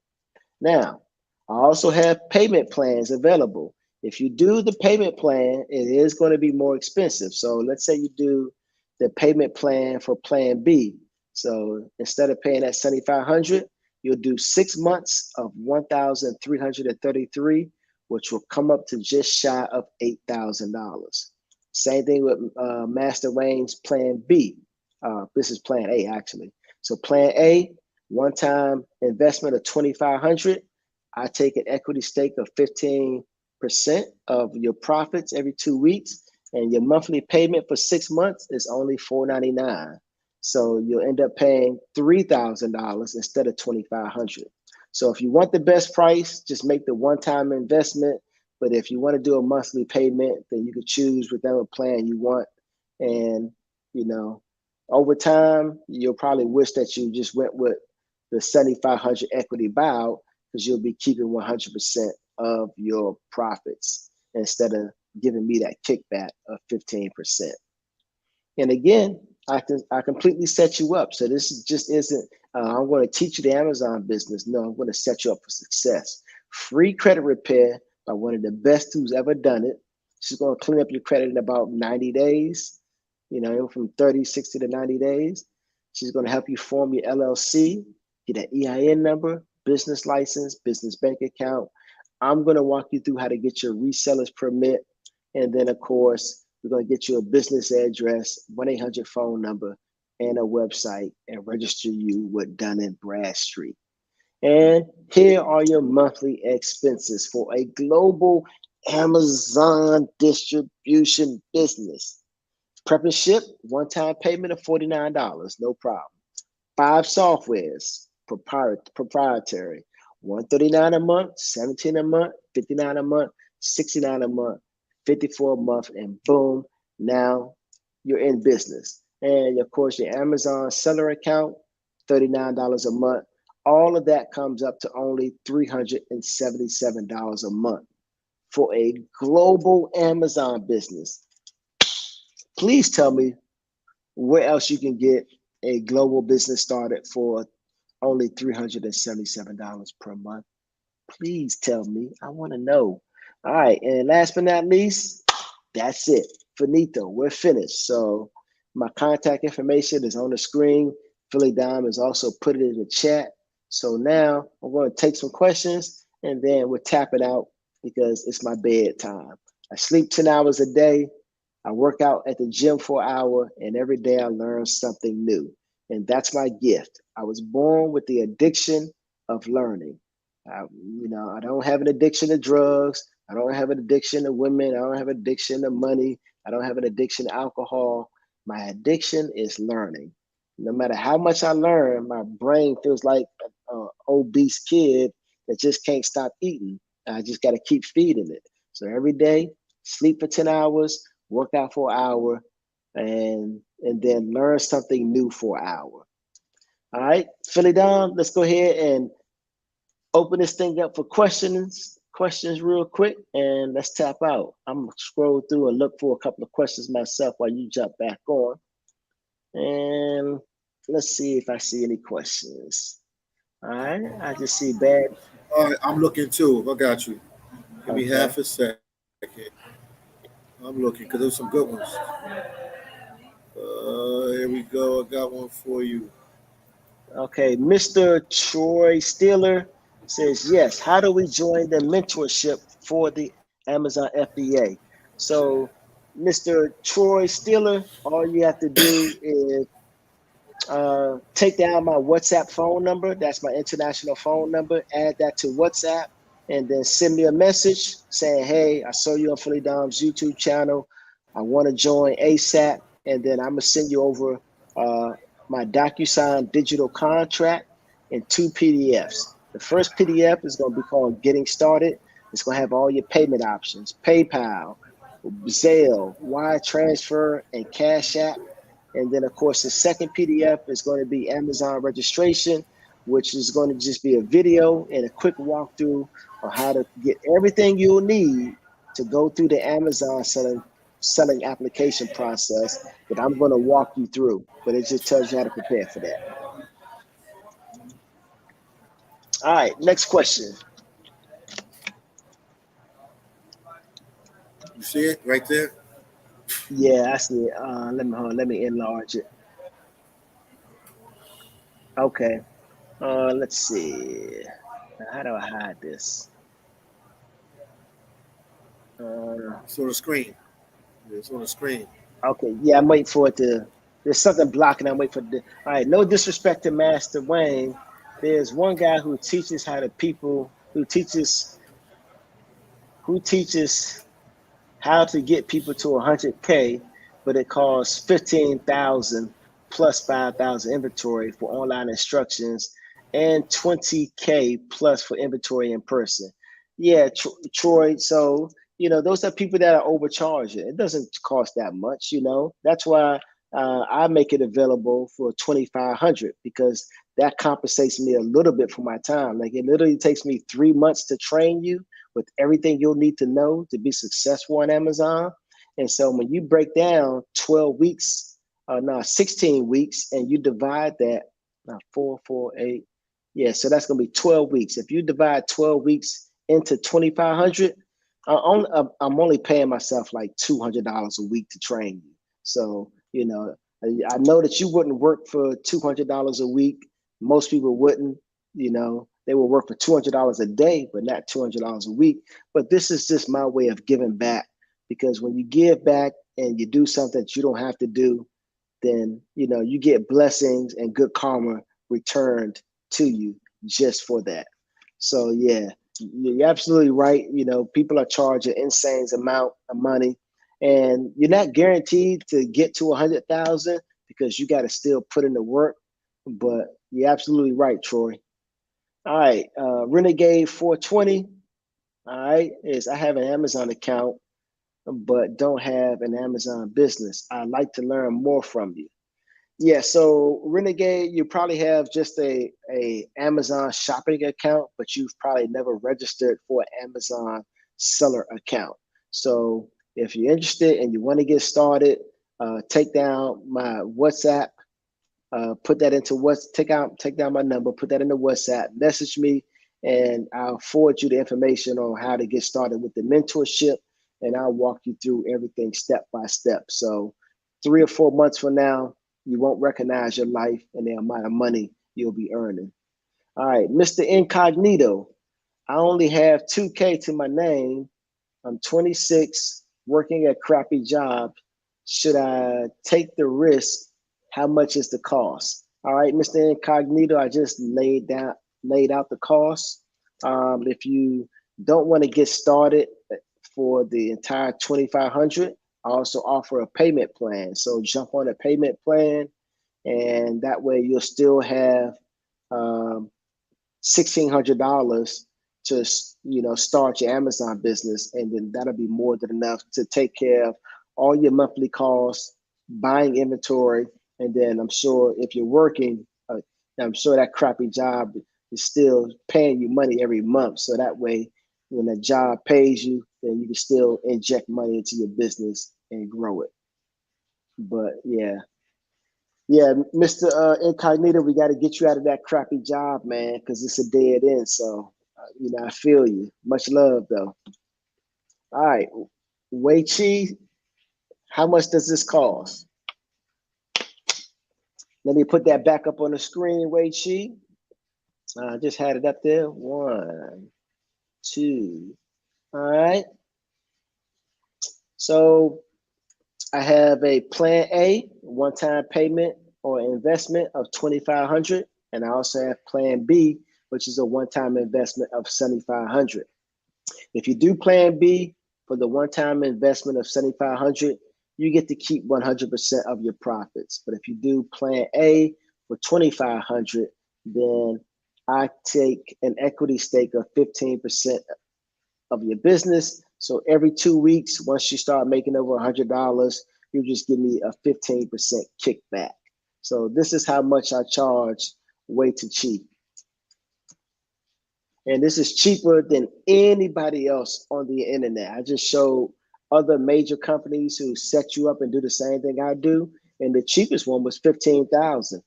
Now, I also have payment plans available. If you do the payment plan, it is going to be more expensive. So let's say you do the payment plan for plan B. So instead of paying that 7,500, you'll do 6 months of 1,333, which will come up to just shy of $8,000. Same thing with Master Wayne's plan B. This is plan A, actually. So plan A, one-time investment of 2,500. I take an equity stake of 15% of your profits every 2 weeks, and your monthly payment for 6 months is only $499. So you'll end up paying $3,000 instead of $2,500. So if you want the best price, just make the one-time investment. But if you want to do a monthly payment, then you can choose whatever plan you want. And, you know, over time, you'll probably wish that you just went with the 7,500 equity buyout because you'll be keeping 100% of your profits instead of giving me that kickback of 15%. And again, I completely set you up. So this just isn't, I'm going to teach you the Amazon business. No, I'm going to set you up for success. Free credit repair by one of the best who's ever done it. She's going to clean up your credit in about 90 days, you know, from 30, 60 to 90 days. She's going to help you form your LLC, get an EIN number, business license, business bank account. I'm going to walk you through how to get your reseller's permit. And then, of course, we're going to get you a business address, 1-800 phone number, and a website, and register you with Dun & Bradstreet. And here are your monthly expenses for a global Amazon distribution business. Prep and ship, one-time payment of $49, no problem. 5 softwares, proprietary, $139 a month, $17 a month, $59 a month, $69 a month, $54 a month, and boom, now you're in business. And of course, your Amazon seller account, $39 a month. All of that comes up to only $377 a month for a global Amazon business. Please tell me where else you can get a global business started for only $377 per month. Please tell me. I want to know. All right. And last but not least, that's it. Finito. We're finished. So my contact information is on the screen. PhillyDom has also put it in the chat. So now I'm going to take some questions and then we'll tap it out because it's my bedtime. I sleep 10 hours a day. I work out at the gym for an hour, and every day I learn something new. And that's my gift. I was born with the addiction of learning. I don't have an addiction to drugs. I don't have an addiction to women. I don't have an addiction to money. I don't have an addiction to alcohol. My addiction is learning. No matter how much I learn, my brain feels like an obese kid that just can't stop eating. I just got to keep feeding it. So every day, sleep for 10 hours, work out for an hour, and then learn something new for an hour. All right, PhillyDom, let's go ahead and open this thing up for questions questions real quick and let's tap out. I'm gonna scroll through and look for a couple of questions myself while you jump back on. And let's see if I see any questions. All right, I just see bad. All right, I'm looking too. I got you. Give me Okay. half a second. I'm looking because there's some good ones. Here we go. I got one for you. Okay, Mr. Troy Steeler says, yes, how do we join the mentorship for the Amazon FBA? So, Mr. Troy Steeler, all you have to do is take down my WhatsApp phone number. That's my international phone number. Add that to WhatsApp and then send me a message saying, hey, I saw you on PhillyDom's YouTube channel. I want to join ASAP. And then I'm going to send you over my DocuSign digital contract and 2 PDFs. The first PDF is going to be called Getting Started. It's going to have all your payment options, PayPal, Zelle, wire transfer, and Cash App. And then, of course, the second PDF is going to be Amazon registration, which is going to just be a video and a quick walkthrough on how to get everything you'll need to go through the Amazon selling application process that I'm going to walk you through. But it just tells you how to prepare for that. All right, next question. You see it right there? Yeah, I see it. Let me enlarge it. Okay. Let's see. How do I hide this? It's on the screen. It's on the screen. Okay, yeah, I'm waiting for it to. There's something blocking. I'm waiting for the. All right, no disrespect to Master Wayne. There's one guy who teaches how to people who teaches how to get people to 100K, but it costs 15,000 plus 5,000 inventory for online instructions and 20K plus for inventory in person. Yeah, Troy. So those are people that are overcharging. It doesn't cost that much. That's why I make it available for 2,500 because that compensates me a little bit for my time. Like it literally takes me 3 months to train you with everything you'll need to know to be successful on Amazon. And so when you break down 12 weeks, 16 weeks, and you divide that, 4, 8, yeah, so that's going to be 12 weeks. If you divide 12 weeks into 2,500, I'm only paying myself like $200 a week to train you. So, I know that you wouldn't work for $200 a week. Most people wouldn't, they will work for $200 a day, but not $200 a week. But this is just my way of giving back, because when you give back and you do something that you don't have to do, then you get blessings and good karma returned to you just for that. So yeah, you're absolutely right. People are charging insane amount of money, and you're not guaranteed to get to 100,000 because you got to still put in the work. But you're absolutely right, Troy. All right, Renegade 420. All right, I have an Amazon account, but don't have an Amazon business. I'd like to learn more from you. Yeah, so Renegade, you probably have just a Amazon shopping account, but you've probably never registered for an Amazon seller account. So if you're interested and you want to get started, take down my WhatsApp, put that into take down my number, put that into WhatsApp, message me, and I'll forward you the information on how to get started with the mentorship, and I'll walk you through everything step by step. So 3 or 4 months from now, you won't recognize your life and the amount of money you'll be earning. All right, Mr. Incognito. I only have 2K to my name. I'm 26, working a crappy job. Should I take the risk? How much is the cost? All right, Mr. Incognito, I just laid out the cost. If you don't want to get started for the entire 2,500, I also offer a payment plan. So jump on a payment plan, and that way you'll still have $1,600 to start your Amazon business, and then that'll be more than enough to take care of all your monthly costs, buying inventory, and then I'm sure if you're working, I'm sure that crappy job is still paying you money every month. So that way when that job pays you, then you can still inject money into your business and grow it. But yeah, Mr. Incognito, we got to get you out of that crappy job, man, because it's a dead end. So, I feel you. Much love, though. All right, Wei Chi, how much does this cost? Let me put that back up on the screen, Wei Chi. I just had it up there. 1, 2. All right. So I have a plan A, one-time payment or investment of $2,500. And I also have plan B, which is a one-time investment of $7,500. If you do plan B for the one-time investment of $7,500, you get to keep 100% of your profits. But if you do plan A for $2,500, then I take an equity stake of 15% of your business. So every 2 weeks, once you start making over $100, you just give me a 15% kickback. So this is how much I charge, way too cheap. And this is cheaper than anybody else on the internet. I just showed other major companies who set you up and do the same thing I do. And the cheapest one was $15,000.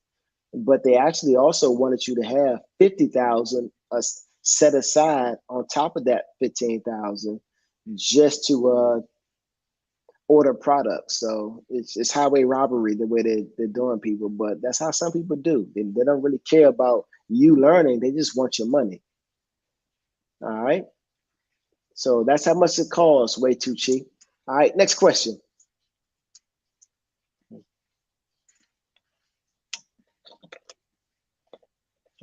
But they actually also wanted you to have $50,000 set aside on top of that $15,000 just to order products. So it's highway robbery the way they're doing people, but that's how some people do. They don't really care about you learning. They just want your money. All right. So that's how much it costs, way too cheap. All right, next question.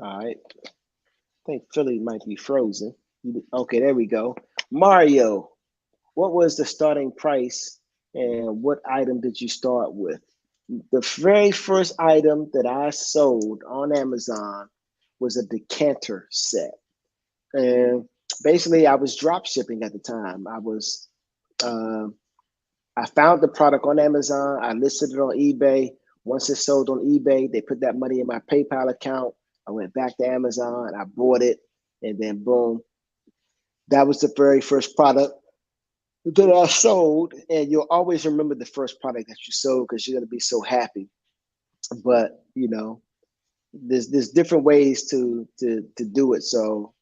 All right. I think Philly might be frozen. Okay, there we go. Mario, what was the starting price and what item did you start with? The very first item that I sold on Amazon was a decanter set. And basically I was drop shipping at the time. I found the product on Amazon. I listed it on eBay. Once it sold on eBay, they put that money in my PayPal account. I went back to Amazon, I bought it, and then boom. That was the very first product that I sold. And you'll always remember the first product that you sold because you're going to be so happy. But, there's different ways to do it. So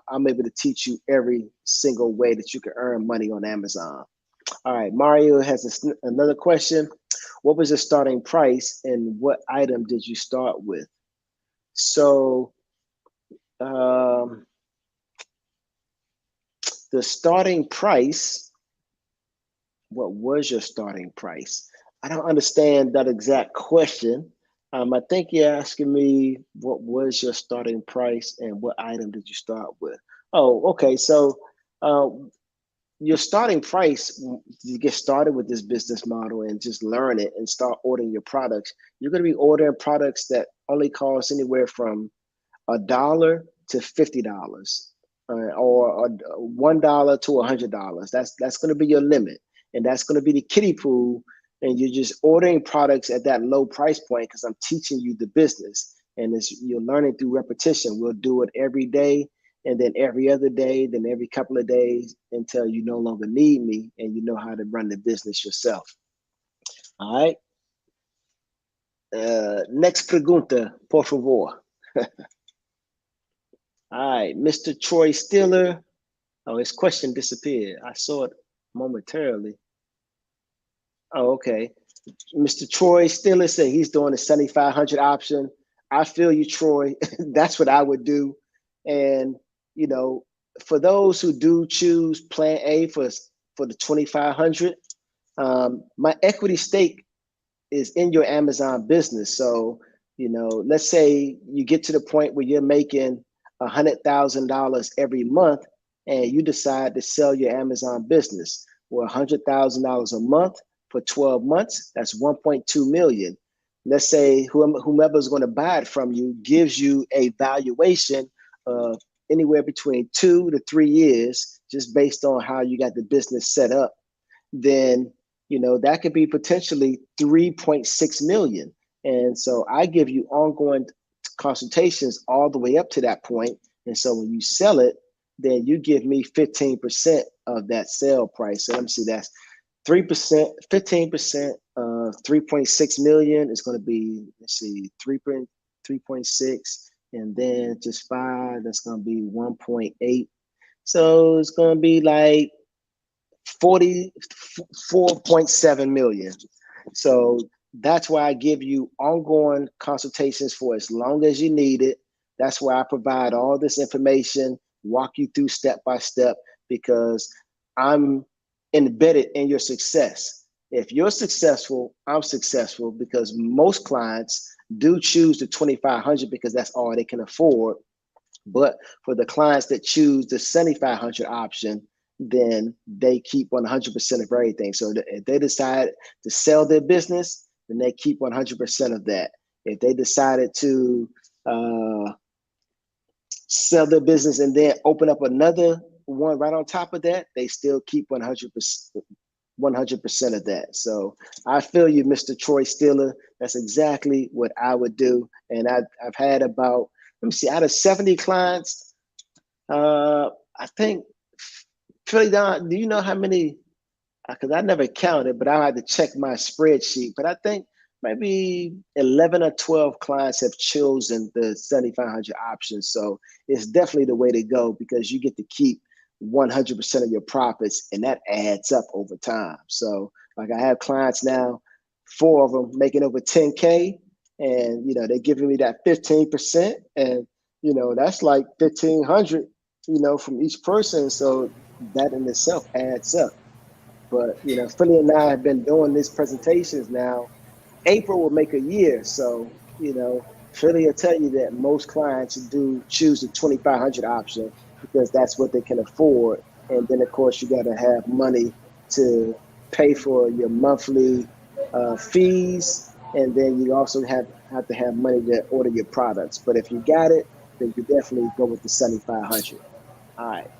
I'm able to teach you every single way that you can earn money on Amazon. All right, Mario has another question. What was the starting price and what item did you start with? So the starting price, what was your starting price? I don't understand that exact question. I think you're asking me what was your starting price and what item did you start with? Oh, okay. So your starting price, you get started with this business model and just learn it and start ordering your products. You're going to be ordering products that only cost anywhere from $1 to $50, or $1 to $100. That's going to be your limit, and that's going to be the kiddie pool. And you're just ordering products at that low price point because I'm teaching you the business, and you're learning through repetition. We'll do it every day, and then every other day, then every couple of days until you no longer need me and you know how to run the business yourself. All right. Next pregunta, por favor. All right, Mr. Troy Stiller. Oh, his question disappeared. I saw it momentarily. Oh, okay. Mr. Troy Stiller said he's doing the 7,500 option. I feel you, Troy. That's what I would do. And, for those who do choose plan A for the 2,500, my equity stake is in your Amazon business. So, let's say you get to the point where you're making $100,000 every month and you decide to sell your Amazon business. Well, $100,000 a month for 12 months, that's 1.2 million. Let's say whomever is going to buy it from you gives you a valuation of anywhere between 2 to 3 years, just based on how you got the business set up. Then, that could be potentially 3.6 million. And so I give you ongoing consultations all the way up to that point. And so when you sell it, then you give me 15% of that sale price. So let me see, that's 3%, 15% of 3.6 million is going to be, let's see, 3.6, and then just 5, that's going to be 1.8. So it's going to be like 44.7 million. So that's why I give you ongoing consultations for as long as you need it. That's why I provide all this information, walk you through step by step, because I'm embedded in your success. If you're successful, I'm successful, because most clients do choose the 2,500 because that's all they can afford. But for the clients that choose the 7,500 option, then they keep 100% of everything. So if they decide to sell their business, then they keep 100% of that. If they decided to sell their business and then open up another one right on top of that, they still keep 100% of that. So I feel you, Mr. Troy Steeler. That's exactly what I would do. And I've had about, let me see, out of 70 clients, I think, PhillyDom, do you know how many? Because I never counted, but I had to check my spreadsheet. But I think maybe 11 or 12 clients have chosen the 7,500 option. So it's definitely the way to go, because you get to keep 100% of your profits, and that adds up over time. So like I have clients now, 4 of them making over 10K, and they're giving me that 15%, and that's like 1,500, from each person. So that in itself adds up. But Philly and I have been doing these presentations now. April will make a year, so Philly will tell you that most clients do choose the 2,500 option because that's what they can afford. And then of course you got to have money to pay for your monthly fees, and then you also have to have money to order your products. But if you got it, then you definitely go with the 7,500. All right.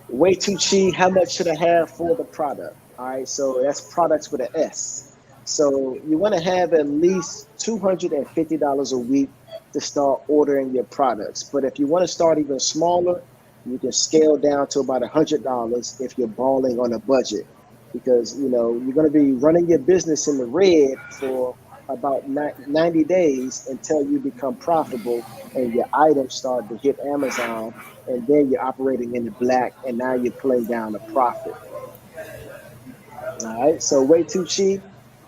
Way too cheap. How much should I have for the product? All right, so that's products with an S. So you want to have at least $250 a week to start ordering your products. But if you want to start even smaller, you can scale down to about $100 if you're balling on a budget, because you're going to be running your business in the red for about 90 days until you become profitable and your items start to hit Amazon, and then you're operating in the black, and now you're pulling down a profit. All right, so way too cheap.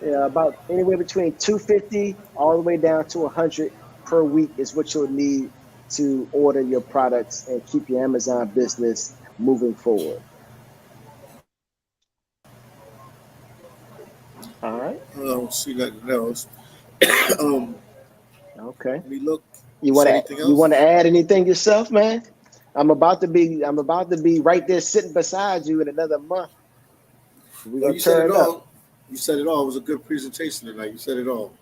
About anywhere between 250 all the way down to 100 per week is what you'll need to order your products and keep your Amazon business moving forward. All right. I don't see nothing else. Okay. Let me look. You want to add anything yourself, man? I'm about to be right there sitting beside you in another month. We're gonna turn it up. You said it all. It was a good presentation tonight. You said it all.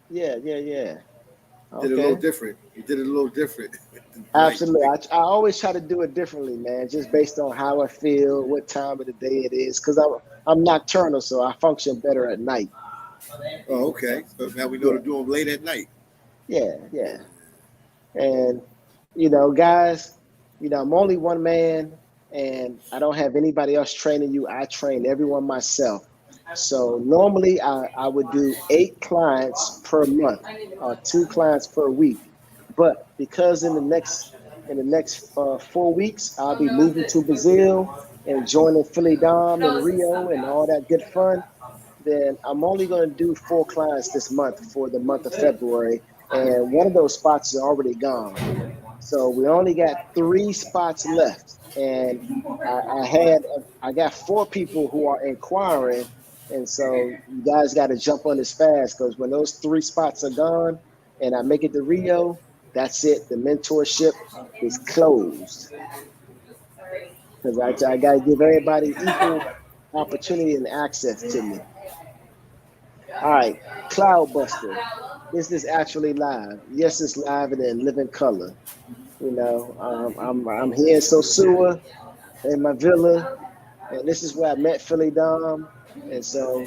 Yeah. Okay. Did it a little different. You did it a little different. Absolutely. I always try to do it differently, man, just based on how I feel, what time of the day it is, because I'm nocturnal, so I function better at night. Oh, okay. So now we know to do them late at night. Yeah. And guys, I'm only one man, and I don't have anybody else training you. I train everyone myself. So normally I would do 8 clients per month or 2 clients per week. But because in the next 4 weeks, I'll be moving to Brazil and joining PhillyDom and Rio and all that good fun, then I'm only going to do 4 clients this month for the month of February. And one of those spots is already gone. So we only got 3 spots left. And I got 4 people who are inquiring. And so you guys got to jump on this fast, because when those 3 spots are gone and I make it to Rio, that's it. The mentorship is closed. Because I got to give everybody equal opportunity and access to me. All right, Cloudbuster. Is this actually live? Yes, it's live and in living color. I'm here in Sosua in my villa, and this is where I met PhillyDom. And so,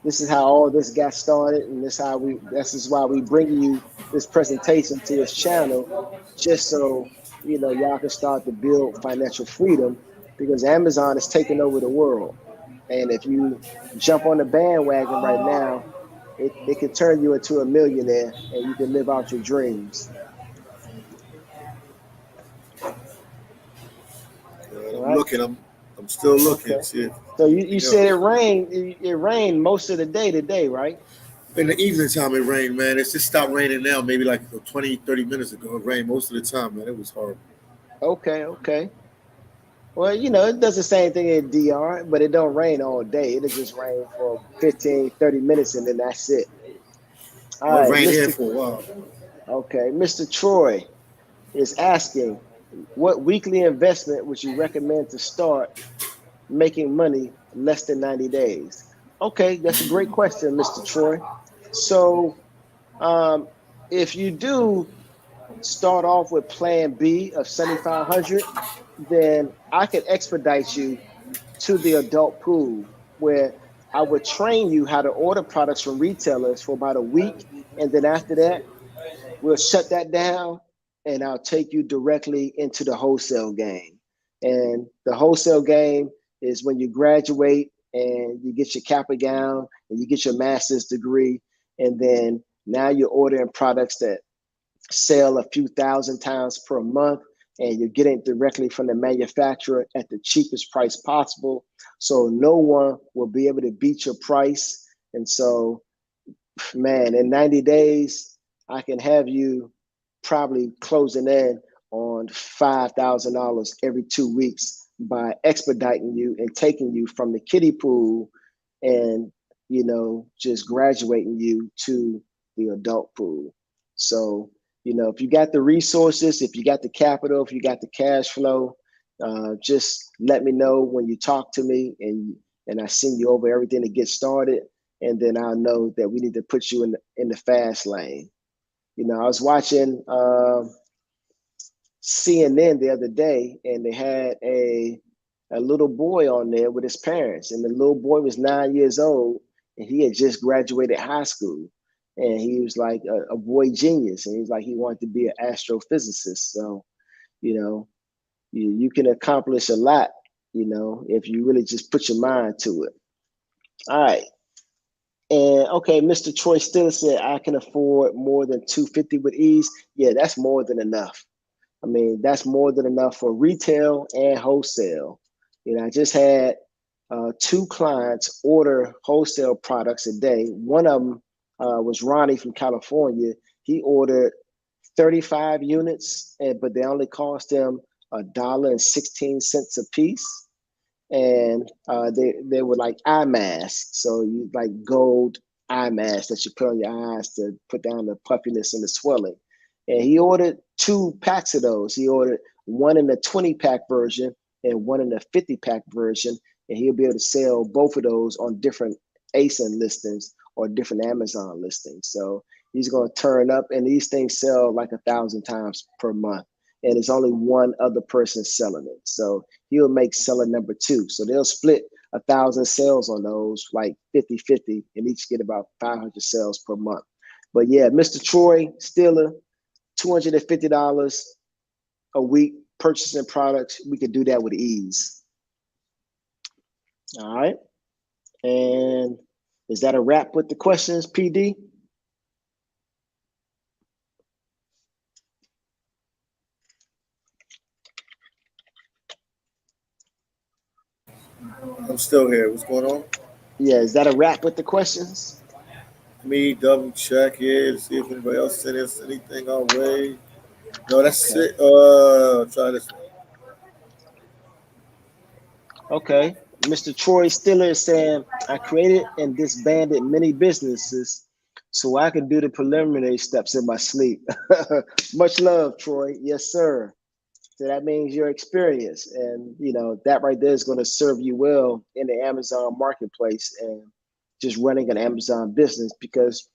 this is how all this got started, and this is why we bring you this presentation to his channel, just so y'all can start to build financial freedom because Amazon is taking over the world. And if you jump on the bandwagon right now, it can turn you into a millionaire and you can live out your dreams. All I'm right. looking. I'm still looking. Okay. See if So you anything said else. it rained most of the day today, right? In the evening time, it rained, man. It's just stopped raining now. Maybe like 20, 30 minutes ago. It rained most of the time, man. It was horrible. Okay, okay. Well, it does the same thing in DR, but it don't rain all day. It'll just rain for 15, 30 minutes and then that's it. All Well, it right, rained here Mr. for a while. Okay, Mr. Troy is asking, what weekly investment would you recommend to start making money less than 90 days? Okay, that's a great question, Mr. Troy. So, um, if you do start off with plan B of 7,500, then I could expedite you to the adult pool where I would train you how to order products from retailers for about a week. And then after that, we'll shut that down and I'll take you directly into the wholesale game. And the wholesale game is when you graduate and you get your Kappa gown and you get your master's degree. And then now you're ordering products that sell a few thousand times per month and you're getting directly from the manufacturer at the cheapest price possible. So no one will be able to beat your price. And so, man, in 90 days, I can have you probably closing in on $5,000 every 2 weeks by expediting you and taking you from the kiddie pool and, just graduating you to the adult pool. So, if you got the resources, if you got the capital, if you got the cash flow, just let me know when you talk to me and I send you over everything to get started. And then I'll know that we need to put you in the fast lane. I was watching CNN the other day, and they had a little boy on there with his parents, and the little boy was 9 years old, and he had just graduated high school, and he was like a boy genius, and he was like he wanted to be an astrophysicist. So, you can accomplish a lot, if you really just put your mind to it. All right. And okay, Mr. Troy still said I can afford more than 250 with ease. Yeah, that's more than enough. I mean, that's more than enough for retail and wholesale. I just had two clients order wholesale products a day. One of them was Ronnie from California. He ordered 35 units, but they only cost him $1.16 a piece. And they were like eye masks. So you like gold eye masks that you put on your eyes to put down the puffiness and the swelling. And he ordered 2 packs of those. He ordered one in the 20-pack version and one in the 50-pack version. And he'll be able to sell both of those on different ASIN listings or different Amazon listings. So he's going to turn up, and these things sell like 1,000 times per month. And it's only one other person selling it. So he'll make seller number 2. So they'll split 1,000 sales on those, like 50-50, and each get about 500 sales per month. But yeah, Mr. Troy Stiller, $250 a week purchasing products. We could do that with ease. All right. And is that a wrap with the questions, PD? I'm still here. What's going on? Yeah, is that a wrap with the questions? Me double check here to see if anybody else sent us anything our way. No, that's Okay. it. Try this one. Okay. Mr. Troy Stiller is saying, I created and disbanded many businesses so I could do the preliminary steps in my sleep. Much love, Troy. Yes, sir. So that means your experience. And, that right there is going to serve you well in the Amazon marketplace and just running an Amazon business because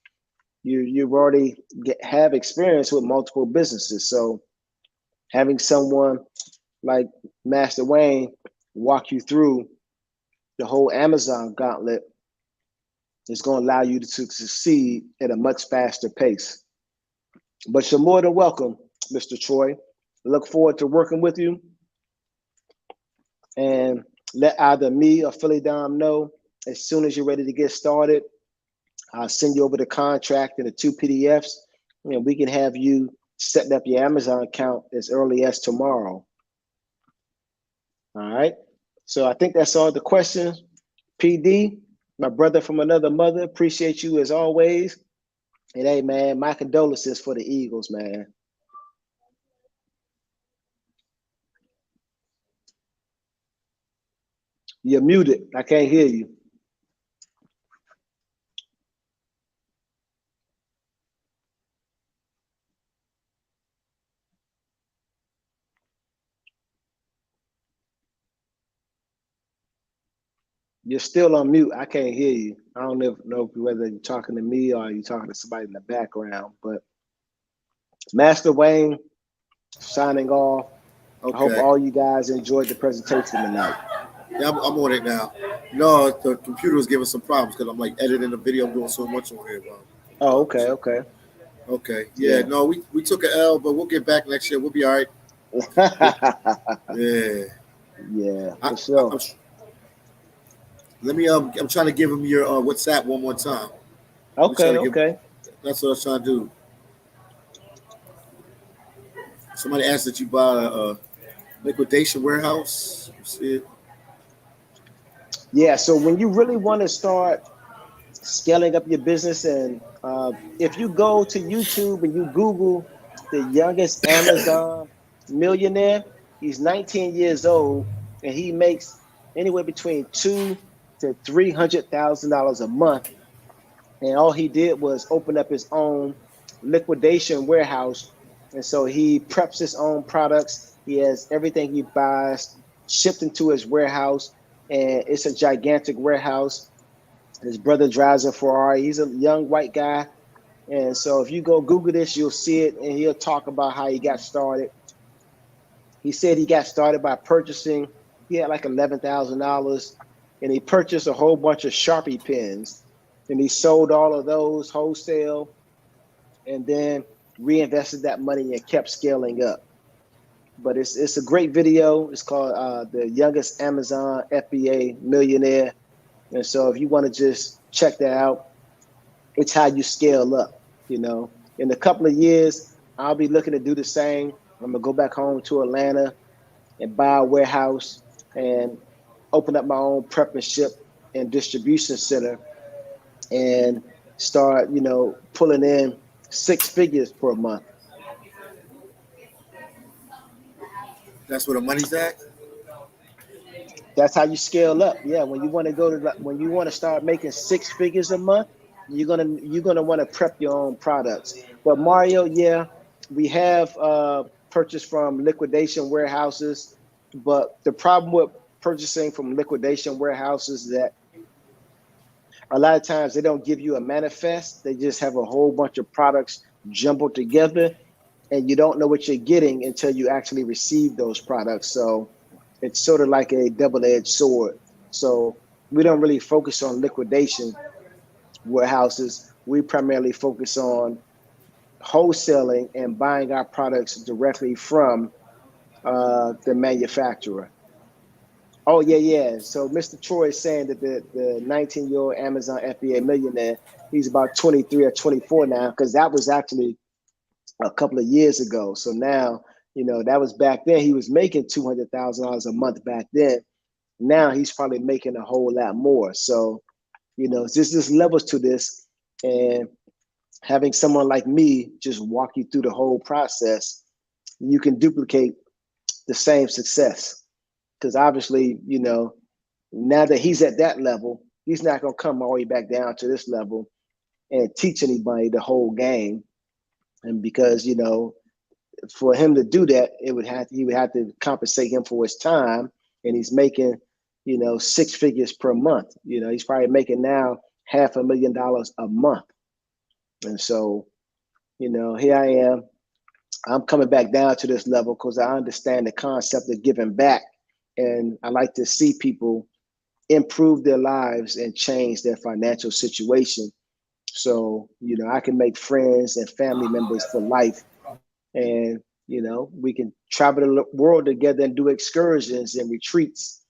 you've already have experience with multiple businesses. So having someone like Master Wayne walk you through the whole Amazon gauntlet is going to allow you to succeed at a much faster pace. But you're more than welcome, Mr. Troy. Look forward to working with you, and let either me or PhillyDom know as soon as you're ready to get started. I'll send you over the contract and the 2 PDFs, and we can have you setting up your Amazon account as early as tomorrow. All right. So I think that's all the questions. PD, my brother from another mother, appreciate you as always. And hey, man, my condolences for the Eagles, man. You're muted. I can't hear you. You're still on mute. I can't hear you. I don't know whether you're talking to me or you're talking to somebody in the background, but Master Wayne signing off. Okay. I hope all you guys enjoyed the presentation tonight. Yeah, I'm on it now. No, the computer was giving some problems because I'm like editing the video. I'm doing so much on here. Oh, okay, okay. Okay. Yeah, no, we took an L, but we'll get back next year. We'll be all right. Yeah. Yeah, for sure. Let me I'm trying to give him your WhatsApp one more time. Okay, okay. That's what I was trying to do. Somebody asked that you buy a liquidation warehouse. You see it? Yeah, so when you really want to start scaling up your business, and if you go to YouTube and you Google the youngest Amazon millionaire, he's 19 years old and he makes anywhere between $200,000 to $300,000 a month. And all he did was open up his own liquidation warehouse. And so he preps his own products. He has everything he buys shipped into his warehouse, and it's a gigantic warehouse. His brother drives a Ferrari. He's a young white guy. And so if you go Google this, you'll see it, and he'll talk about how he got started. He said he got started by purchasing, he had like $11,000, and he purchased a whole bunch of Sharpie pens, and he sold all of those wholesale and then reinvested that money and kept scaling up. But it's a great video. It's called The Youngest Amazon FBA Millionaire. And so if you want to just check that out, it's how you scale up. In a couple of years, I'll be looking to do the same. I'm gonna go back home to Atlanta and buy a warehouse and open up my own prep and ship and distribution center and start, pulling in 6 figures per month. That's where the money's at. That's how you scale up. Yeah, when you want to start making 6 figures a month, you're gonna want to prep your own products. But Mario, yeah, we have purchased from liquidation warehouses, but the problem with purchasing from liquidation warehouses is that a lot of times they don't give you a manifest. They just have a whole bunch of products jumbled together, and you don't know what you're getting until you actually receive those products. So it's sort of like a double-edged sword. So we don't really focus on liquidation warehouses. We primarily focus on wholesaling and buying our products directly from the manufacturer. Oh, yeah. So Mr. Troy is saying that the 19-year-old Amazon FBA millionaire, he's about 23 or 24 now, because that was actually a couple of years ago. So now, that was back then. He was making $200,000 a month back then. Now he's probably making a whole lot more. So, there's levels to this, and having someone like me just walk you through the whole process, you can duplicate the same success. Because obviously, now that he's at that level, he's not going to come all the way back down to this level and teach anybody the whole game. And because, for him to do that, he would have to compensate him for his time, and he's making, 6 figures per month. He's probably making now $500,000 a month. And so, here I am. I'm coming back down to this level because I understand the concept of giving back, and I like to see people improve their lives and change their financial situation. So, I can make friends and family members for life. And, You know, we can travel the world together and do excursions and retreats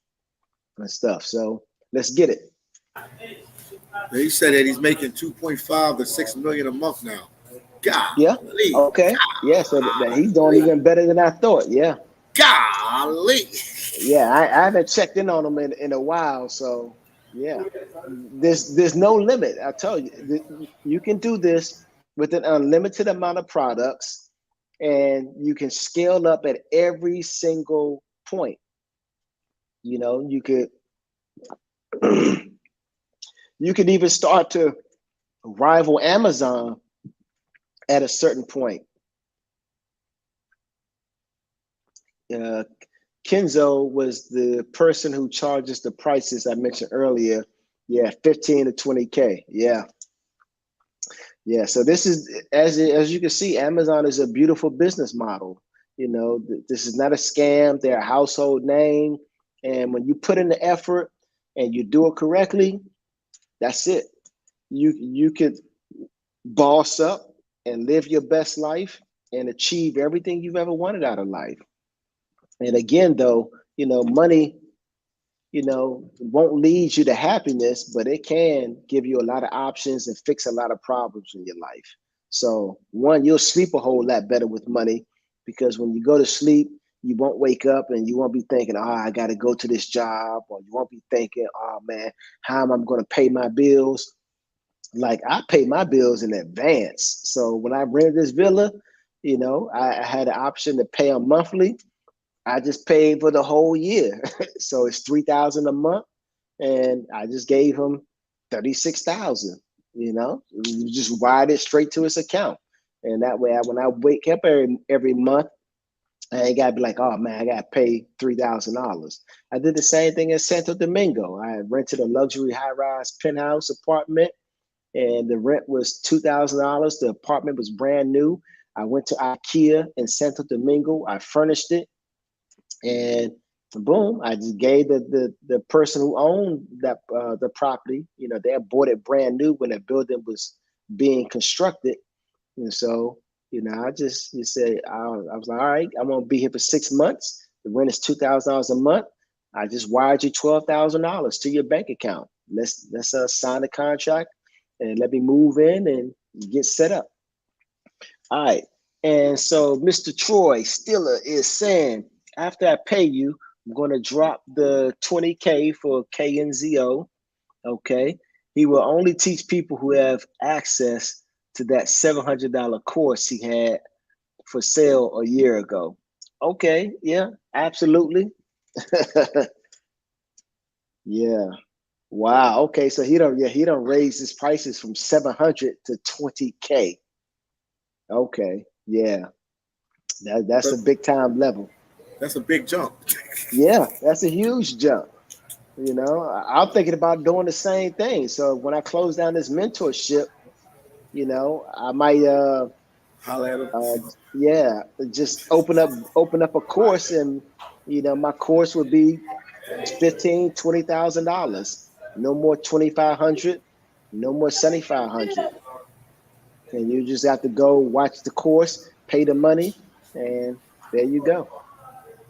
and stuff. So let's get it. He said that he's making 2.5 to 6 million a month now. Yeah. Golly. Okay. Yeah. So that he's doing even better than I thought. Yeah. Golly. Yeah. I haven't checked in on him in a while. So yeah, there's no limit. I tell you, you can do this with an unlimited amount of products, and you can scale up at every single point. You know, you could you could even start to rival Amazon at a certain point. Kenzo was the person who charges the prices I mentioned earlier. Yeah, 15 to 20K. Yeah. Yeah. So this is, as you can see, Amazon is a beautiful business model. You know, this is not a scam. They're a household name. And when you put in the effort and you do it correctly, that's it. You could boss up and live your best life and achieve everything you've ever wanted out of life. And again, though, you know, money, you know, won't lead you to happiness, but it can give you a lot of options and fix a lot of problems in your life. So one, you'll sleep a whole lot better with money, because when you go to sleep, you won't wake up and you won't be thinking, oh, I got to go to this job, or you won't be thinking, oh man, how am I going to pay my bills? Like, I pay my bills in advance. So when I rented this villa, you know, I had an option to pay them monthly. I just paid for the whole year. So it's $3,000 a month, and I just gave him $36,000, you know, you just wired it straight to his account. And that way, when I wake up every month, I ain't gotta be like, oh man, I gotta pay $3,000. I did the same thing in Santo Domingo. I rented a luxury high-rise penthouse apartment, and the rent was $2,000. The apartment was brand new. I went to IKEA in Santo Domingo. I furnished it, and boom, I just gave the person who owned that the property. You know, they had bought it brand new when the building was being constructed, and so, you know, you say, I was like, all right, I'm gonna be here for 6 months. The rent is $2,000 a month. I just wired you $12,000 to your bank account. Let's sign the contract and let me move in and get set up. All right. And so Mr. Troy Stiller is saying, after I pay you, I'm going to drop the 20K for KNZO. Okay. He will only teach people who have access to that $700 course he had for sale a year ago. Okay. Yeah, absolutely. Yeah. Wow. Okay. So he don't raise his prices from 700 to 20K. Okay. Yeah. That's a big time level. That's a big jump. Yeah, that's a huge jump. You know, I'm thinking about doing the same thing. So when I close down this mentorship, you know, I might Holla at him. yeah, just open up a course, and you know, my course would be $15,000-$20,000. No more 2,500, no more 7,500. And you just have to go watch the course, pay the money, and there you go.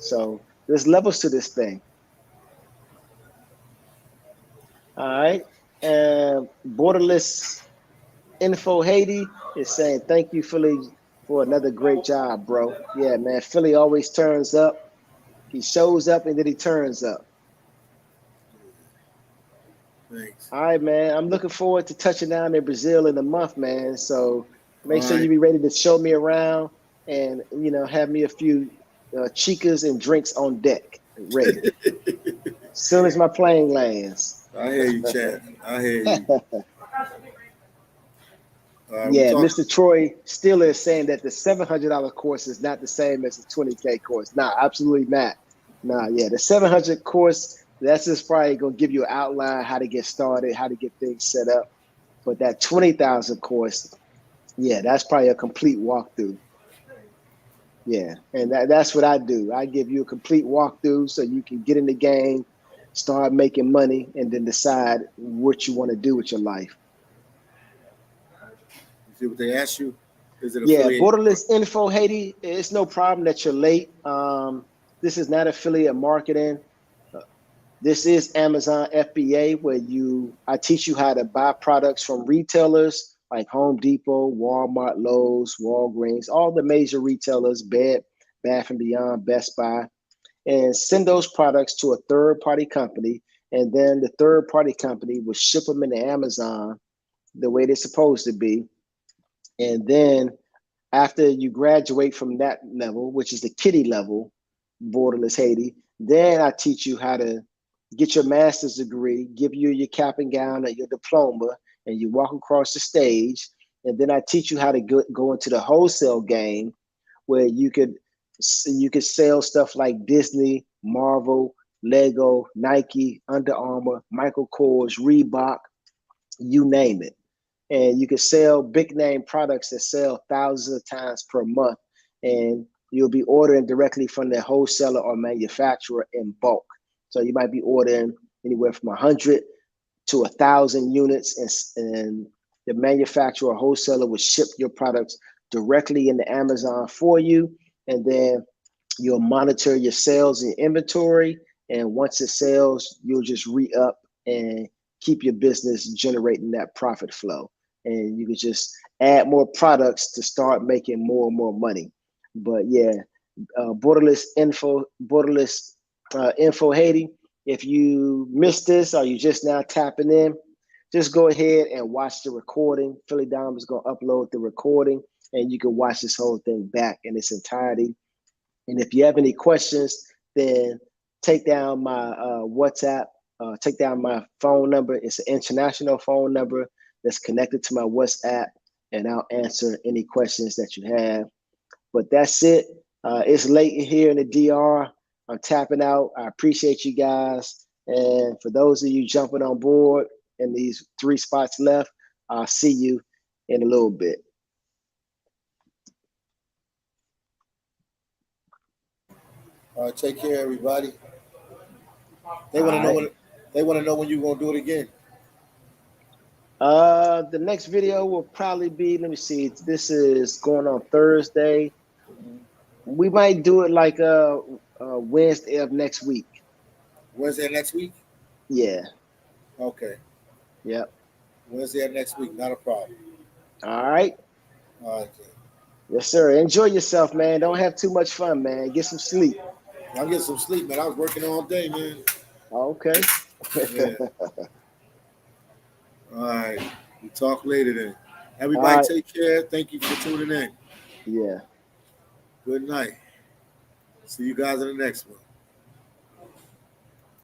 So there's levels to this thing. All right. And Borderless Info Haiti is saying, thank you, Philly, for another great job, bro. Yeah, man. Philly always turns up. He shows up and then he turns up. Thanks. All right, man. I'm looking forward to touching down in Brazil in a month, man. So make sure right. you be ready to show me around and, you know, have me a few chicas and drinks on deck ready. As soon as my plane lands. I hear you, Chad. I hear you. Yeah, Mr. Troy still is saying that the $700 course is not the same as the 20K course. Nah, absolutely not. Nah, yeah, the 700 course, that's just probably gonna give you an outline how to get started, how to get things set up. But that 20,000 course, yeah, that's probably a complete walkthrough. Yeah, and that's what I do. I give you a complete walkthrough so you can get in the game, start making money, and then decide what you want to do with your life. You see what they ask you? Is it Yeah, affiliate? borderless info, Haiti. It's no problem that you're late. This is not affiliate marketing. Uh, This is Amazon FBA, where I teach you how to buy products from retailers like Home Depot, Walmart, Lowe's, Walgreens, all the major retailers, Bed, Bath and Beyond, Best Buy, and send those products to a third-party company, and then the third-party company will ship them into Amazon the way they're supposed to be, and then after you graduate from that level, which is the kiddie level, borderless Haiti, then I teach you how to get your master's degree, give you your cap and gown and your diploma, and you walk across the stage. And then I teach you how to go into the wholesale game, where you could sell stuff like Disney, Marvel, Lego, Nike, Under Armour, Michael Kors, Reebok, you name it. And you can sell big name products that sell thousands of times per month, and you'll be ordering directly from the wholesaler or manufacturer in bulk. So you might be ordering anywhere from 100 to 1,000 units, and the manufacturer or wholesaler will ship your products directly into Amazon for you, and then you'll monitor your sales and inventory. And once it sells, you'll just re-up and keep your business generating that profit flow. And you can just add more products to start making more and more money. But yeah, borderless info Haiti. If you missed this or you just now tapping in, just go ahead and watch the recording. PhillyDom is going to upload the recording, and you can watch this whole thing back in its entirety. And if you have any questions, then take down my WhatsApp, take down my phone number. It's an international phone number that's connected to my WhatsApp, and I'll answer any questions that you have. But that's it. It's late here in the DR. I'm tapping out. I appreciate you guys. And for those of you jumping on board in these 3 spots left, I'll see you in a little bit. All right, take care, everybody. They want to know when. They want to know when you're gonna do it again. The next video will probably be, let me see, this is going on Thursday. We might do it like Wednesday of next week. Wednesday of next week? Yeah. Okay. Yep. Wednesday of next week, not a problem. All right. All right. Yes, sir. Enjoy yourself, man. Don't have too much fun, man. Get some sleep. I'll get some sleep, man. I was working all day, man. Okay. Yeah. All right. We talk later then. Everybody take care. Thank you for tuning in. Yeah. Good night. See you guys in the next one.